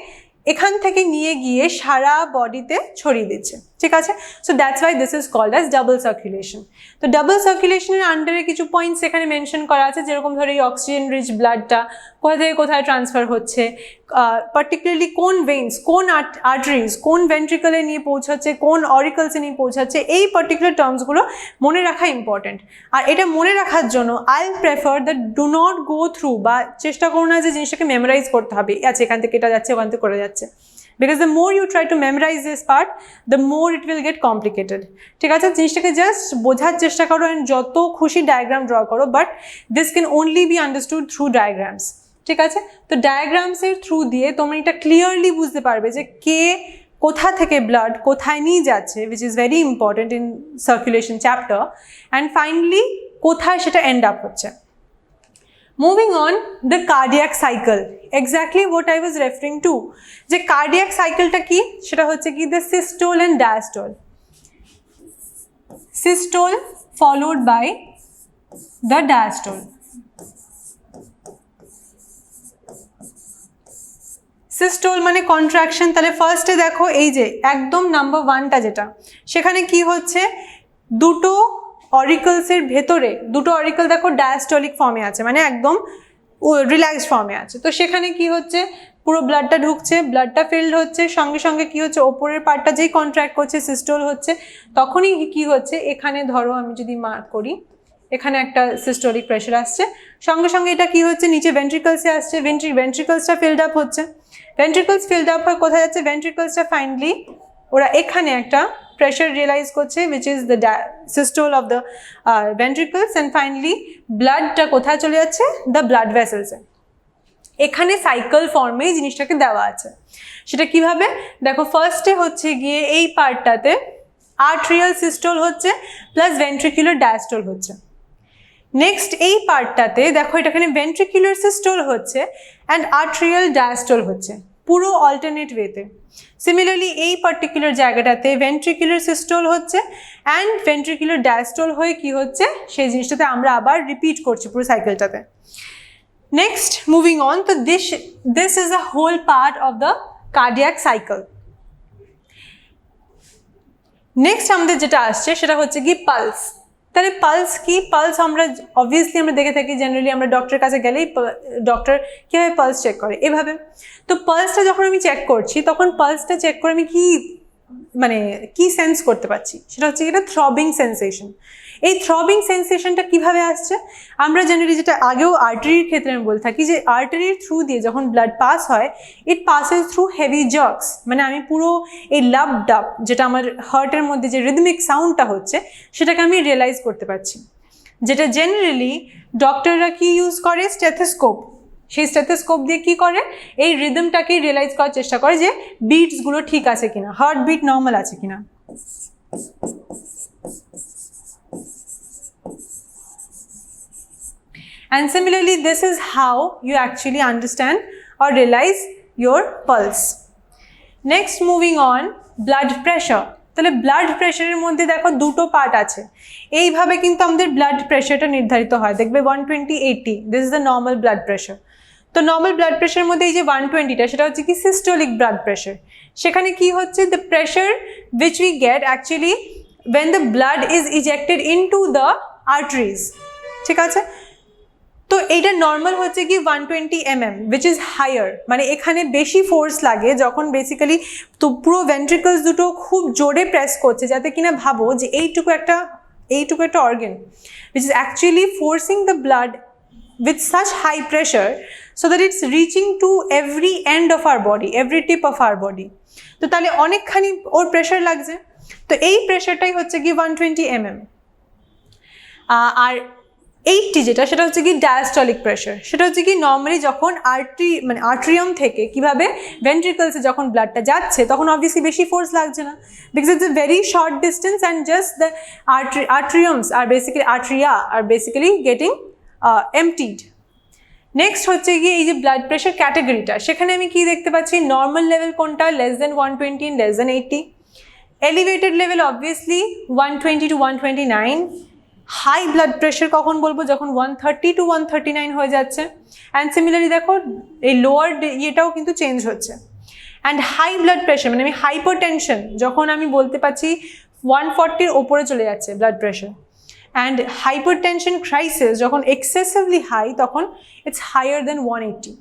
এখান থেকে নিয়ে গিয়ে সারা বডিতে ছড়িয়ে দিচ্ছে। ঠিক আছে, so that's why this is called as double circulation. তো ডাবল সার্কুলেশনের আন্ডারে কিছু পয়েন্টস এখানে মেনশন করা আছে, যেরকম ধরো এই অক্সিজেন রিচ ব্লাডটা কোথা থেকে কোথায় ট্রান্সফার হচ্ছে, পার্টিকুলারলি কোন ভেইনস, কোন আর্টারিজ, কোন ভেন্ট্রিকলে নিয়ে পৌঁছাচ্ছে, কোন অরিকলসে নিয়ে পৌঁছাচ্ছে, এই পার্টিকুলার টার্মসগুলো মনে রাখা ইম্পর্টেন্ট। আর এটা মনে রাখার জন্য I prefer that do not go through, বা চেষ্টা করো না যে জিনিসটাকে মেমোরাইজ করতে হবে, আচ্ছা এখান থেকে এটা যাচ্ছে ওখান থেকে করে যাচ্ছে, because the more you try to memorize this part the more it will get complicated. ঠিক আছে, জিনিসটাকে জাস্ট বোঝার চেষ্টা করো and যত খুশি ডায়াগ্রাম ড্র করো, but this can only be understood through diagrams. ঠিক আছে, তো ডায়াগ্রামসের থ্রু দিয়ে তোমরা এটা ক্লিয়ারলি বুঝতে পারবে যে কে কোথা থেকে ব্লাড কোথায় নিয়ে যাচ্ছে, which is very important in circulation chapter, and finally কোথায় সেটা end up হচ্ছে। Moving on, the cardiac cycle, exactly what I was referring to, যে cardiac cycleটা কি? সেটা হচ্ছে কি the systole and diastole, systole followed by the diastole. Systole মানে contraction. তাহলে ফার্স্টে দেখো এই যে একদম নাম্বার 1টা যেটা, সেখানে কি হচ্ছে দুটো অরিকলসের ভেতরে দুটো অরিকল দেখো ডায়াস্টলিক ফর্মে আছে, মানে একদম রিল্যাক্সড ফর্মে আছে। তো সেখানে কি হচ্ছে পুরো ব্লাডটা ঢুকছে, ব্লাডটা ফিল্ড হচ্ছে, সঙ্গে সঙ্গে কি হচ্ছে ওপরের পার্টটা যেই কন্ট্রাক্ট করছে সিস্টোল হচ্ছে, তখনই কি হচ্ছে এখানে ধরো আমি যদি মার্ক করি এখানে একটা সিস্টোলিক প্রেশার আসছে, সঙ্গে সঙ্গে এটা কি হচ্ছে নিচে ভেন্ট্রিকলসে আসছে, ভেন্ট্রিকলসটা ফিল্ড আপ হচ্ছে, ভেন্ট্রিকলস ফিল্ড আপ হয়ে কোথায় যাচ্ছে, ভেন্ট্রিকলসটা ফাইনালি ওরা এখানে একটা pressure realize করছে which is the systole of the ventricles, and finally bloodটা কোথায় চলে যাচ্ছে the blood vessels এ। এখানে সাইকেল ফর্মে জিনিসটাকে দেওয়া আছে। সেটা কিভাবে দেখো, ফার্স্টে হচ্ছে গিয়ে এই পার্টটাতে আর্টেরিয়াল সিস্টোল হচ্ছে প্লাস ভেন্ট্রিকুলার ডায়াস্টোল হচ্ছে। নেক্সট এই পার্টটাতে দেখো এটাখানে ভেন্ট্রিকুলার সিস্টোল হচ্ছে অ্যান্ড আর্টেরিয়াল ডায়াস্টোল হচ্ছে, পুরো অল্টারনেট ওয়েতে। সিমিলারলি এই পার্টিকুলার জায়গাটাতে ভেন্ট্রিকুলার সিস্টোল হচ্ছে অ্যান্ড ভেন্ট্রিকুলার ডায়াস্টোল হয়ে কি হচ্ছে সেই জিনিসটাতে আমরা আবার রিপিট করছি পুরো সাইকেলটাতে। নেক্সট মুভিং অন, তো this is a whole part of the cardiac cycle. Next আমাদের যেটা আসছে সেটা হচ্ছে কি পালস। তাহলে পালস কি? পালস আমরা অবভিয়াসলি আমরা দেখে থাকি, জেনারেলি আমরা ডক্টরের কাছে গেলেই ডক্টর কীভাবে পালস চেক করে, এভাবে। তো পালসটা যখন আমি চেক করছি তখন পালসটা চেক করে আমি কি সেন্স করতে পারছি, সেটা হচ্ছে এটা থ্রবিং সেন্সেশন। এই থ্রবিং সেন্সেশনটা কিভাবে আসছে? আমরা জেনারেলি যেটা আগেও আর্টারির ক্ষেত্রে আমি বলে থাকি যে আর্টারির থ্রু দিয়ে যখন ব্লাড পাস হয়, ইট পাসেস থ্রু হেভি জার্কস, মানে আমি পুরো এই লাভ ডাব যেটা আমার হার্টের মধ্যে যে রিদমিক সাউন্ডটা হচ্ছে সেটাকে আমি রিয়েলাইজ করতে পারছি, যেটা জেনারেলি ডক্টররা কি ইউজ করে? স্টেথোস্কোপ। সেই স্টেথোস্কোপ দিয়ে কি করে? এই রিদমটাকে রিয়েলাইজ করার চেষ্টা করে যে বিটসগুলো ঠিক আছে কিনা, হার্ট বিট নর্মাল আছে কিনা। And similarly, this is how you actually understand or realize your pulse. Next, moving on, blood pressure. তাহলে ব্লাড প্রেশারের মধ্যে দেখো দুটো পার্ট আছে, এইভাবে কিন্তু আমাদের ব্লাড প্রেশারটা নির্ধারিত হয়। দেখবে 120/80, this is the normal blood pressure. তো নর্মাল ব্লাড প্রেশারের মধ্যে এই যে 120টা সেটা হচ্ছে কি সিস্টোলিক ব্লাড প্রেশার। সেখানে কি হচ্ছে? The pressure which we get actually when the blood is ejected into the arteries, ঠিক আছে? তো এইটা নর্মাল হচ্ছে কি 120 mm, which is higher, মানে এখানে বেশি ফোর্স লাগে যখন বেসিক্যালি তো পুরো ভেন্ট্রিকলস দুটো খুব জোরে প্রেস করছে, যাতে কিনা ভাবো যে এইটুকু একটা organ which is actually forcing the blood with such high pressure so that it's reaching to every end of our body, every tip of our body. তো তাহলে অনেকখানি ওর প্রেশার লাগছে। তো এই প্রেশারটাই হচ্ছে কি 120 mm। আর 80 যেটা সেটা হচ্ছে কি ডায়াস্টলিক প্রেশার। সেটা হচ্ছে কি নর্মালি যখন আর্ট্রিয়াম থেকে কিভাবে ভেন্ট্রিকলসে যখন ব্লাডটা যাচ্ছে তখন অবভিয়াসলি বেশি ফোর্স লাগছে না, because it's a very short distance and just the atria are basically getting emptied. Next হচ্ছে গিয়ে এই যে ব্লাড প্রেশার ক্যাটাগরিটা, সেখানে আমি কি দেখতে পাচ্ছি? নর্মাল লেভেল কোনটা? less than 120 and less than 80. Elevated level obviously 120 to 129. High blood pressure কখন বলবো? যখন 130 to 139 হয়ে যাচ্ছে। অ্যান্ড সিমিলারলি দেখো এই লোয়ার ইয়েটাও কিন্তু চেঞ্জ হচ্ছে। অ্যান্ড হাই ব্লাড প্রেশার মানে আমি হাইপারটেনশন যখন আমি বলতে পারছি 140-র ওপরে চলে যাচ্ছে blood pressure. And hypertension crisis যখন এক্সেসিভলি হাই তখন it's higher than 180,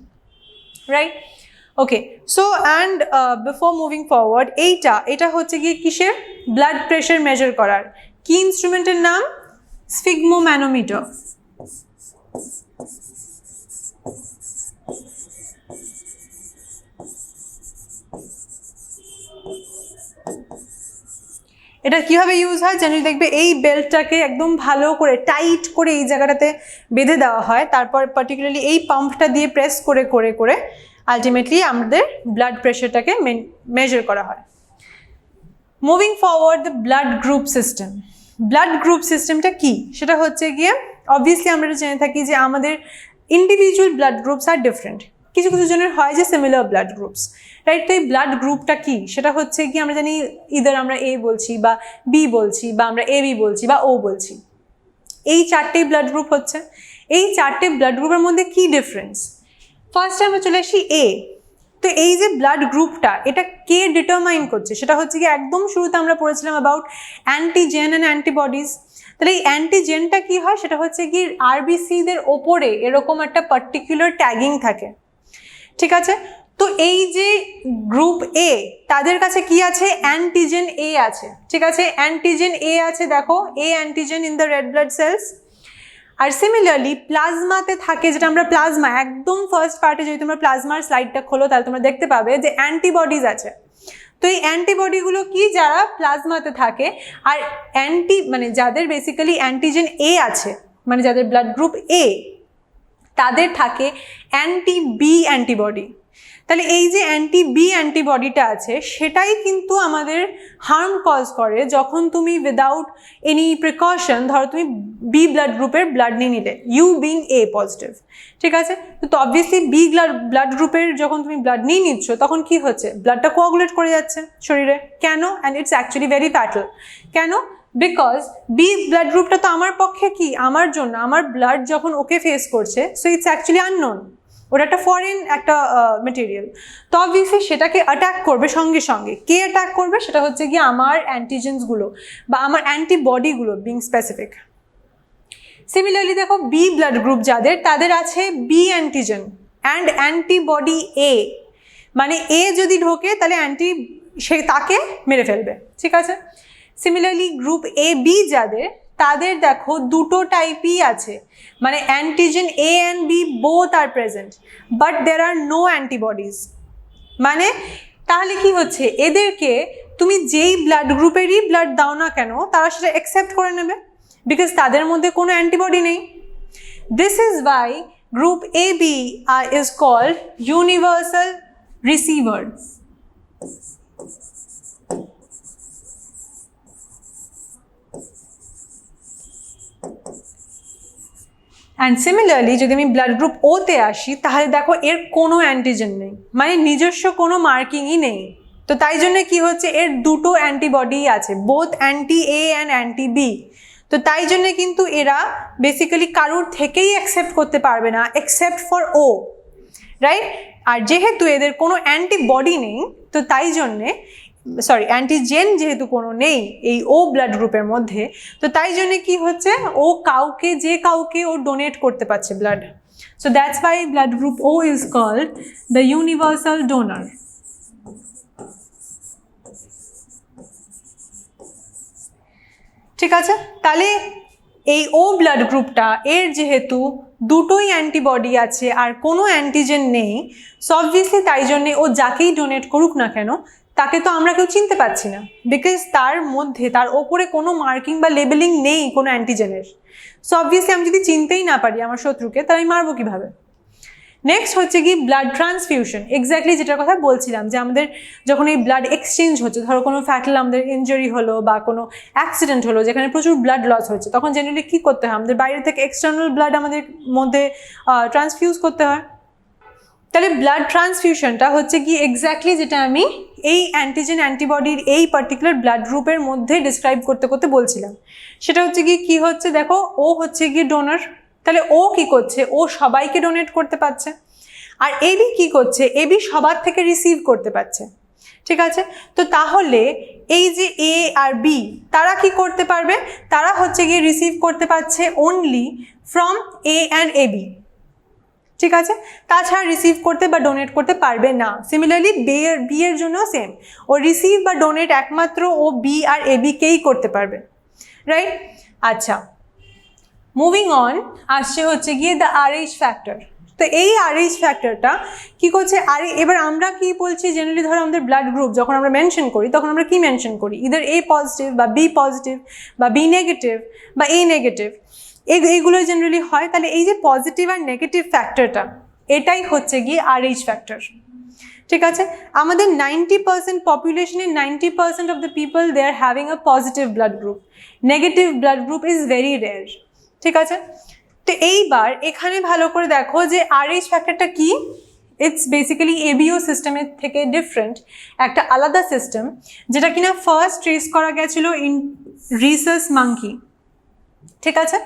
right? Okay, so and before moving forward এটা হচ্ছে গিয়ে কিসের? ব্লাড প্রেশার মেজার করার। কি ইনস্ট্রুমেন্টের নাম? sphygmomanometer. এটা কিভাবে ইউজ হয়? জেনারেলি দেখবে এই বেল্টটাকে একদম ভালো করে টাইট করে এই জায়গাটাতে বেঁধে দেওয়া হয়, তারপর পার্টিকুলারলি এই পাম্পটা দিয়ে প্রেস করে করে করে আলটিমেটলি আমাদের ব্লাড প্রেশারটাকে মেজার করা হয়। Moving forward, the blood group system. Blood group সিস্টেমটা কি? সেটা হচ্ছে গিয়ে অবভিয়াসলি আমরা জেনে থাকি যে আমাদের ইন্ডিভিজুয়াল ব্লাড গ্রুপস আর ডিফারেন্ট, কিছু কিছু জনের হয় যে সিমিলার ব্লাড গ্রুপস, রাইট? তো এই ব্লাড গ্রুপটা কি? সেটা হচ্ছে কি আমরা জানি ইদার আমরা এ বলছি বা বি বলছি বা আমরা এ বি বলছি বা ও বলছি। এই চারটেই ব্লাড গ্রুপ হচ্ছে। এই চারটে ব্লাড গ্রুপের মধ্যে কি ডিফারেন্স? ফার্স্ট আমরা চলে আসি এ। তো এই যে ব্লাড গ্রুপটা এটা কে ডিটারমাইন করছে? সেটা হচ্ছে কি একদম শুরুতে আমরা পড়েছিলাম অ্যাবাউট অ্যান্টিজেন অ্যান্ড অ্যান্টিবডিজ। তাহলে এই অ্যান্টিজেনটা কি হয়? সেটা হচ্ছে কি আরবিসিদের ওপরে এরকম একটা পার্টিকুলার ট্যাগিং থাকে, ঠিক আছে? তো এই যে গ্রুপ এ তাদের কাছে কি আছে? অ্যান্টিজেন এ আছে, ঠিক আছে? অ্যান্টিজেন এ আছে, দেখো A antigen in the red blood cells. আর সিমিলারলি প্লাজমাতে থাকে, যেটা আমরা প্লাজমা একদম ফার্স্ট পার্টে যদি তোমরা প্লাজমার স্লাইডটা খোলো তাহলে তোমরা দেখতে পাবে যে অ্যান্টিবডিজ আছে। তো এই অ্যান্টিবডিগুলো কি? যারা প্লাজমাতে থাকে। আর যাদের বেসিক্যালি অ্যান্টিজেন এ আছে, মানে যাদের ব্লাড গ্রুপ এ, তাদের থাকে অ্যান্টি বি অ্যান্টিবডি। তাহলে এই যে অ্যান্টি বি অ্যান্টিবডিটা আছে সেটাই কিন্তু আমাদের হার্ম কজ করে যখন তুমি উইদাউট এনি প্রিকশন, ধরো তুমি বি ব্লাড গ্রুপের ব্লাড নিয়ে নিলে, ইউ বিং এ পজিটিভ, ঠিক আছে? তো অবভিয়াসলি বি ব্লাড গ্রুপের যখন তুমি ব্লাড নিয়ে নিচ্ছ তখন কি হচ্ছে? ব্লাডটা কোয়াগুলেট করে যাচ্ছে শরীরে। কেন? And it's actually very fatal. কেন? বিকজ বি ব্লাড গ্রুপটা তো আমার পক্ষে কি, আমার জন্য, আমার ব্লাড যখন ওকে ফেস করছে, সো ইটস অ্যাকচুয়ালি আননোন। ওটা একটা ফরেন একটা মেটেরিয়াল, তো অবভিয়াসলি সেটাকে অ্যাটাক করবে সঙ্গে সঙ্গে। কে অ্যাটাক করবে? সেটা হচ্ছে গিয়ে আমার অ্যান্টিজেন্সগুলো বা আমার অ্যান্টিবডিগুলো, বিং স্পেসিফিক। সিমিলারলি দেখো বি ব্লাড গ্রুপ যাদের, তাদের আছে বি অ্যান্টিজেন অ্যান্ড অ্যান্টিবডি এ, মানে এ যদি ঢোকে তাহলে সে তাকে মেরে ফেলবে, ঠিক আছে। সিমিলারলি গ্রুপ এ বি যাদের, তাদের দেখো দুটো টাইপই আছে, মানে antigen A and B both are present but there are no antibodies. মানে তাহলে কি হচ্ছে, এদেরকে তুমি যেই ব্লাড গ্রুপেরই ব্লাড দাও না কেন তারা সেটা অ্যাকসেপ্ট করে নেবে, বিকজ তাদের মধ্যে কোনো অ্যান্টিবডি নেই। This is why group A B is called universal receivers. And similarly যদি আমি ব্লাড গ্রুপ ওতে আসি, তাহলে দেখো এর কোনো অ্যান্টিজেন নেই, মানে নিজস্ব কোনো মার্কিংই নেই। তো তাই জন্য কি হচ্ছে, এর দুটো অ্যান্টিবডি আছে, both anti A and anti B. তো তাই জন্য কিন্তু এরা বেসিক্যালি কারুর থেকেই অ্যাকসেপ্ট করতে পারবে না এক্সেপ্ট ফর ও, রাইট। আর যেহেতু এদের কোনো অ্যান্টিবডি নেই, তো তাই জন্যে অ্যান্টিজেন যেহেতু কোনো নেই এই ও ব্লাড গ্রুপের মধ্যে, তো তাই জন্যে কি হচ্ছে, ও কাউকে ও ডোনেট করতে পারছে blood. So that's why blood group O is called the universal donor. ঠিক আছে, তাহলে এই ও ব্লাড গ্রুপটা, এর যেহেতু দুটোই অ্যান্টিবডি আছে আর কোনো অ্যান্টিজেন নেই, সো অবভিয়াসলি তাই জন্যে ও যাকেই ডোনেট করুক না কেন তাকে তো আমরা কেউ চিনতে পারছি না, বিকজ তার ওপরে কোনো মার্কিং বা লেবেলিং নেই কোনো অ্যান্টিজেনের। সো অবভিয়াসলি আমি যদি চিনতেই না পারি আমার শত্রুকে, তাহলে আমি মারবো কীভাবে? নেক্সট হচ্ছে কি ব্লাড ট্রান্সফিউশন, এক্স্যাক্টলি যেটার কথা বলছিলাম, যে আমাদের যখন এই ব্লাড এক্সচেঞ্জ হচ্ছে, ধরো কোনো ফ্যাটাল আমাদের ইনজুরি হলো বা কোনো অ্যাক্সিডেন্ট হলো যেখানে প্রচুর ব্লাড লস হচ্ছে, তখন জেনারেলি কী করতে হয়, আমাদের বাইরে থেকে এক্সটার্নাল ব্লাড আমাদের মধ্যে ট্রান্সফিউজ করতে হয়। তাহলে ব্লাড ট্রান্সফিউশনটা হচ্ছে কি এক্স্যাক্টলি যেটা আমি এই অ্যান্টিজেন অ্যান্টিবডির এই পার্টিকুলার ব্লাড গ্রুপের মধ্যে ডিসক্রাইব করতে করতে বলছিলাম। সেটা হচ্ছে কি হচ্ছে, দেখো ও হচ্ছে গিয়ে ডোনার, তাহলে ও কি করছে, ও সবাইকে ডোনেট করতে পারছে। আর এবি কি করছে, এবি সবার থেকে রিসিভ করতে পারছে, ঠিক আছে। তো তাহলে এই যে এ আর বি, তারা কি করতে পারবে, তারা হচ্ছে গিয়ে রিসিভ করতে পারছে only from A and AB, ঠিক আছে, তাছাড়া রিসিভ করতে বা ডোনেট করতে পারবে না। সিমিলারলি বি এর জন্য সেম, ও রিসিভ বা ডোনেট একমাত্র ও বি আর এবিকেই করতে পারবে, রাইট। আচ্ছা, মুভিং অন আসছে হচ্ছে গিয়ে দ্য RH ফ্যাক্টর। তো এই RH ফ্যাক্টরটা কী করছে, এবার আমরা কি বলছি, জেনারেলি ধরো আমাদের ব্লাড গ্রুপ যখন আমরা মেনশন করি, তখন আমরা কি মেনশন করি, ইদার A পজিটিভ বা B পজিটিভ বা B নেগেটিভ বা A নেগেটিভ, এইগুলো জেনারেলি হয়। তাহলে এই যে পজিটিভ আর নেগেটিভ ফ্যাক্টরটা, এটাই হচ্ছে গিয়ে RH ফ্যাক্টর, ঠিক আছে। আমাদের 90% পপুলেশনের 90% of the people they are having a positive blood group, negative blood group is very rare, ঠিক আছে। তো এইবার এখানে ভালো করে দেখো যে RH ফ্যাক্টরটা কি, ইটস বেসিক্যালি এবিও সিস্টেমের থেকে ডিফারেন্ট একটা আলাদা সিস্টেম, যেটা কিনা ফার্স্ট ট্রেস করা গেছিলো ইন রিসাস মাঙ্কি, ঠিক আছে।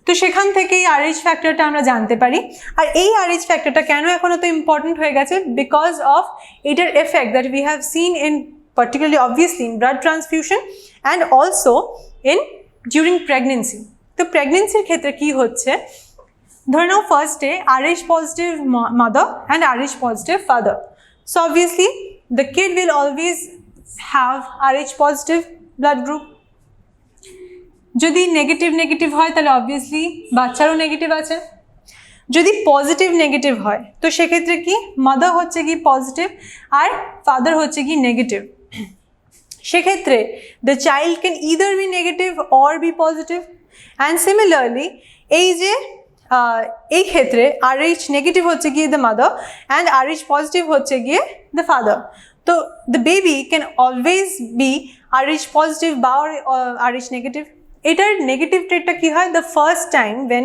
তো সেখান থেকেই RH ফ্যাক্টরটা আমরা জানতে পারি। আর এই RH ফ্যাক্টরটা কেন এখন এত ইম্পর্টেন্ট হয়ে গেছে, বিকজ অফ এটার effect that we have seen in particularly obviously in blood transfusion and also in during pregnancy. তো প্রেগনেন্সির ক্ষেত্রে কি হচ্ছে, ধরে নাও ফার্স্টে RH positive mother and RH positive father, so obviously the kid will always have RH positive blood group. যদি negative হয় তাহলে অবভিয়াসলি বাচ্চারও নেগেটিভ আছে। যদি পজিটিভ নেগেটিভ হয় তো সেক্ষেত্রে কি, মাদার হচ্ছে কি পজিটিভ আর ফাদার হচ্ছে কি নেগেটিভ। সেক্ষেত্রে the child can either be negative or be positive. And similarly এই যে এই ক্ষেত্রে RH নেগেটিভ হচ্ছে গিয়ে the mother and RH positive হচ্ছে গিয়ে দ্য ফাদার। তো the baby can always be RH positive বা RH নেগেটিভ। এটার নেগেটিভ ট্রেটটা কি হয়, the first time when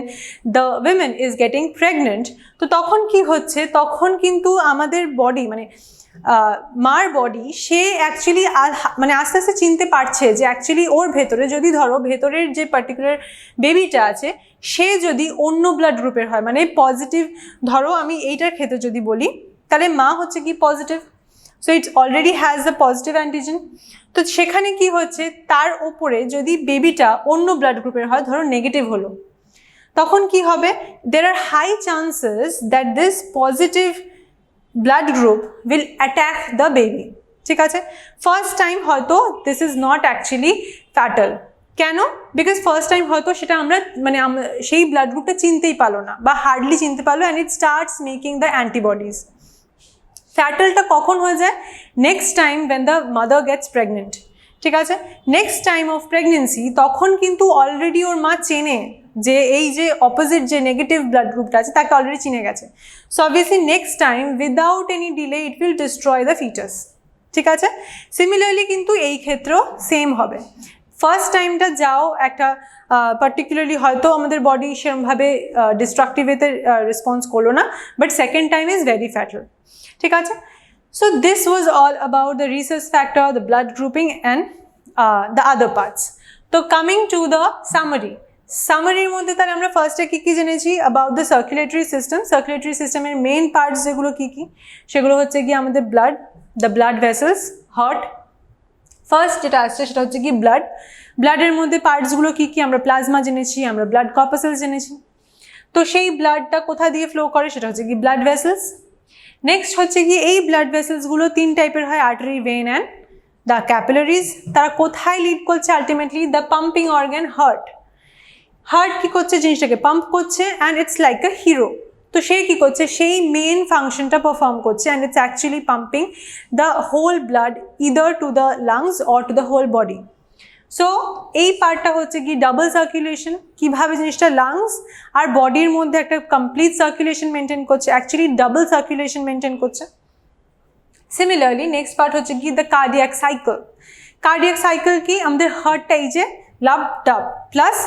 the women is getting pregnant, তো তখন কি হচ্ছে, তখন কিন্তু আমাদের বডি মানে মার বডি সে অ্যাকচুয়ালি মানে আস্তে আস্তে চিনতে পারছে যে অ্যাকচুয়ালি ওর ভেতরে যদি ধরো ভেতরের যে পার্টিকুলার বেবিটা আছে সে যদি অন্য ব্লাড গ্রুপের হয়, মানে পজিটিভ, ধরো আমি এইটার ক্ষেত্রে যদি বলি তাহলে মা হচ্ছে কি positive, so it's already has the positive antigen. তো সেখানে কি হচ্ছে, তার ওপরে যদি বেবিটা অন্য ব্লাড গ্রুপের হয়, ধরো নেগেটিভ হলো, তখন কি হবে, there are high chances that this positive blood group will attack the baby. ঠিক আছে, ফার্স্ট টাইম হয়তো this is not actually fatal, কেন, বিকজ ফার্স্ট টাইম হয়তো সেটা আমরা মানে সেই ব্লাড গ্রুপটা চিনতেই পারলো না বা হার্ডলি চিনতে পারলো, and it starts making the antibodies. ফ্যাটালটা কখন হয়ে যায়, next time when the mother gets pregnant. ঠিক আছে, নেক্সট টাইম অফ প্রেগনেন্সি তখন কিন্তু অলরেডি ওর মা চেনে যে এই যে অপোজিট যে নেগেটিভ ব্লাড গ্রুপটা আছে তাকে অলরেডি চিনে গেছে, so obviously next time without any delay it will destroy the foetus. ঠিক আছে, সিমিলারলি কিন্তু এই ক্ষেত্রেও সেম হবে, ফার্স্ট টাইমটা যাও একটা পার্টিকুলারলি হয়তো আমাদের বডি সেরকমভাবে ডিস্ট্রাকটিভ এতে রেসপন্স করলো না, but second time is very fatal. ঠিক আছে, so this was all about the research factor, the blood grouping and the other parts. তো কামিং টু দ্য সামারির মধ্যে তাহলে আমরা ফার্স্টে কী কী জেনেছি about the circulatory system. Circulatory সিস্টেমের মেইন পার্টস যেগুলো কী কী, সেগুলো হচ্ছে কি আমাদের blood, the blood vessels, heart. First যেটা আসছে সেটা হচ্ছে কি ব্লাড, ব্লাডের মধ্যে পার্টসগুলো কী কী, আমরা প্লাজমা জেনেছি, আমরা ব্লাড কর্পাসেলস জেনেছি। তো সেই ব্লাডটা কোথা দিয়ে ফ্লো করে সেটা হচ্ছে কি ব্লাড ভেসেলস। নেক্সট হচ্ছে কি এই ব্লাড ভেসেলসগুলো তিন টাইপের হয়, artery, vein and the capillaries. তারা কোথায় লিড করছে ultimately, the pumping organ heart. Heart কী করছে, জিনিসটাকে পাম্প করছে, and it's like a hero. তো সে কী করছে, সেই মেন ফাংশনটা পারফর্ম করছে, and it's actually pumping the whole blood either to the lungs or to the whole body. So এই পার্টটা হচ্ছে কি ডাবল সার্কুলেশন, কীভাবে জিনিসটা লাংস আর বডির মধ্যে একটা কমপ্লিট সার্কুলেশন মেনটেন করছে, অ্যাকচুয়ালি ডাবল সার্কুলেশন মেনটেন করছে। সিমিলারলি নেক্সট পার্ট হচ্ছে কি the cardiac cycle. Cardiac cycle কি, আমাদের হার্টটা এই যে লাভ ডাব প্লাস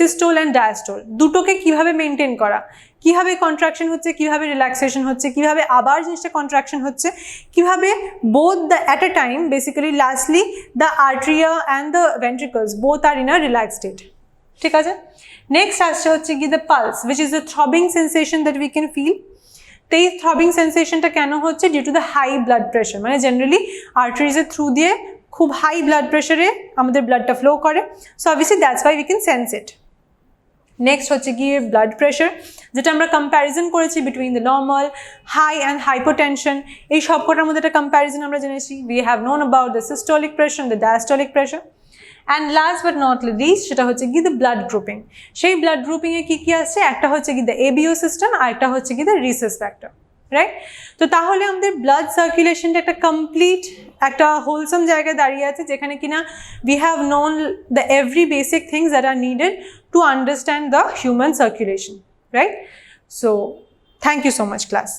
সিস্টোল অ্যান্ড ডায়াস্টোল দুটোকে কিভাবে মেনটেন করা, কিভাবে কন্ট্রাকশন হচ্ছে, কিভাবে রিল্যাক্সেশন হচ্ছে, কিভাবে আবার জিনিসটা কন্ট্রাকশন হচ্ছে, কিভাবে both the at a time basically lastly the atria and the ventricles both are in a relax state. ঠিক আছে, নেক্সট আসছে হচ্ছে কি the pulse which is the throbbing sensation that we can feel. তো এই throbbing সেন্সেশনটা কেন হচ্ছে, due to the high blood pressure, মানে জেনারেলি আর্টারিজের থ্রু দিয়ে খুব হাই ব্লাড প্রেশারে আমাদের ব্লাডটা ফ্লো করে, so obviously that's why we can sense it. Next হচ্ছে গিয়ে ব্লাড প্রেশার, যেটা আমরা কম্প্যারিজন করেছি between the normal, high and hypotension, এই সবকটার মধ্যে একটা কম্প্যারিজন আমরা জেনেছি। We have known about the systolic pressure, the diastolic pressure, and last but not least সেটা হচ্ছে কি দ্য ব্লাড গ্রুপিং। সেই ব্লাড গ্রুপিংয়ে কী কী আসছে, একটা হচ্ছে কি দ্য এবিও সিস্টেম, আর একটা হচ্ছে কি দ্য রিসাস ফ্যাক্টর, রাইট। তো তাহলে আমাদের ব্লাড সার্কুলেশনটা একটা কমপ্লিট একটা হোলসাম জায়গায় দাঁড়িয়ে আছে, যেখানে কিনা we have known the every basic things that are needed to understand the human circulation, right. So thank you so much class.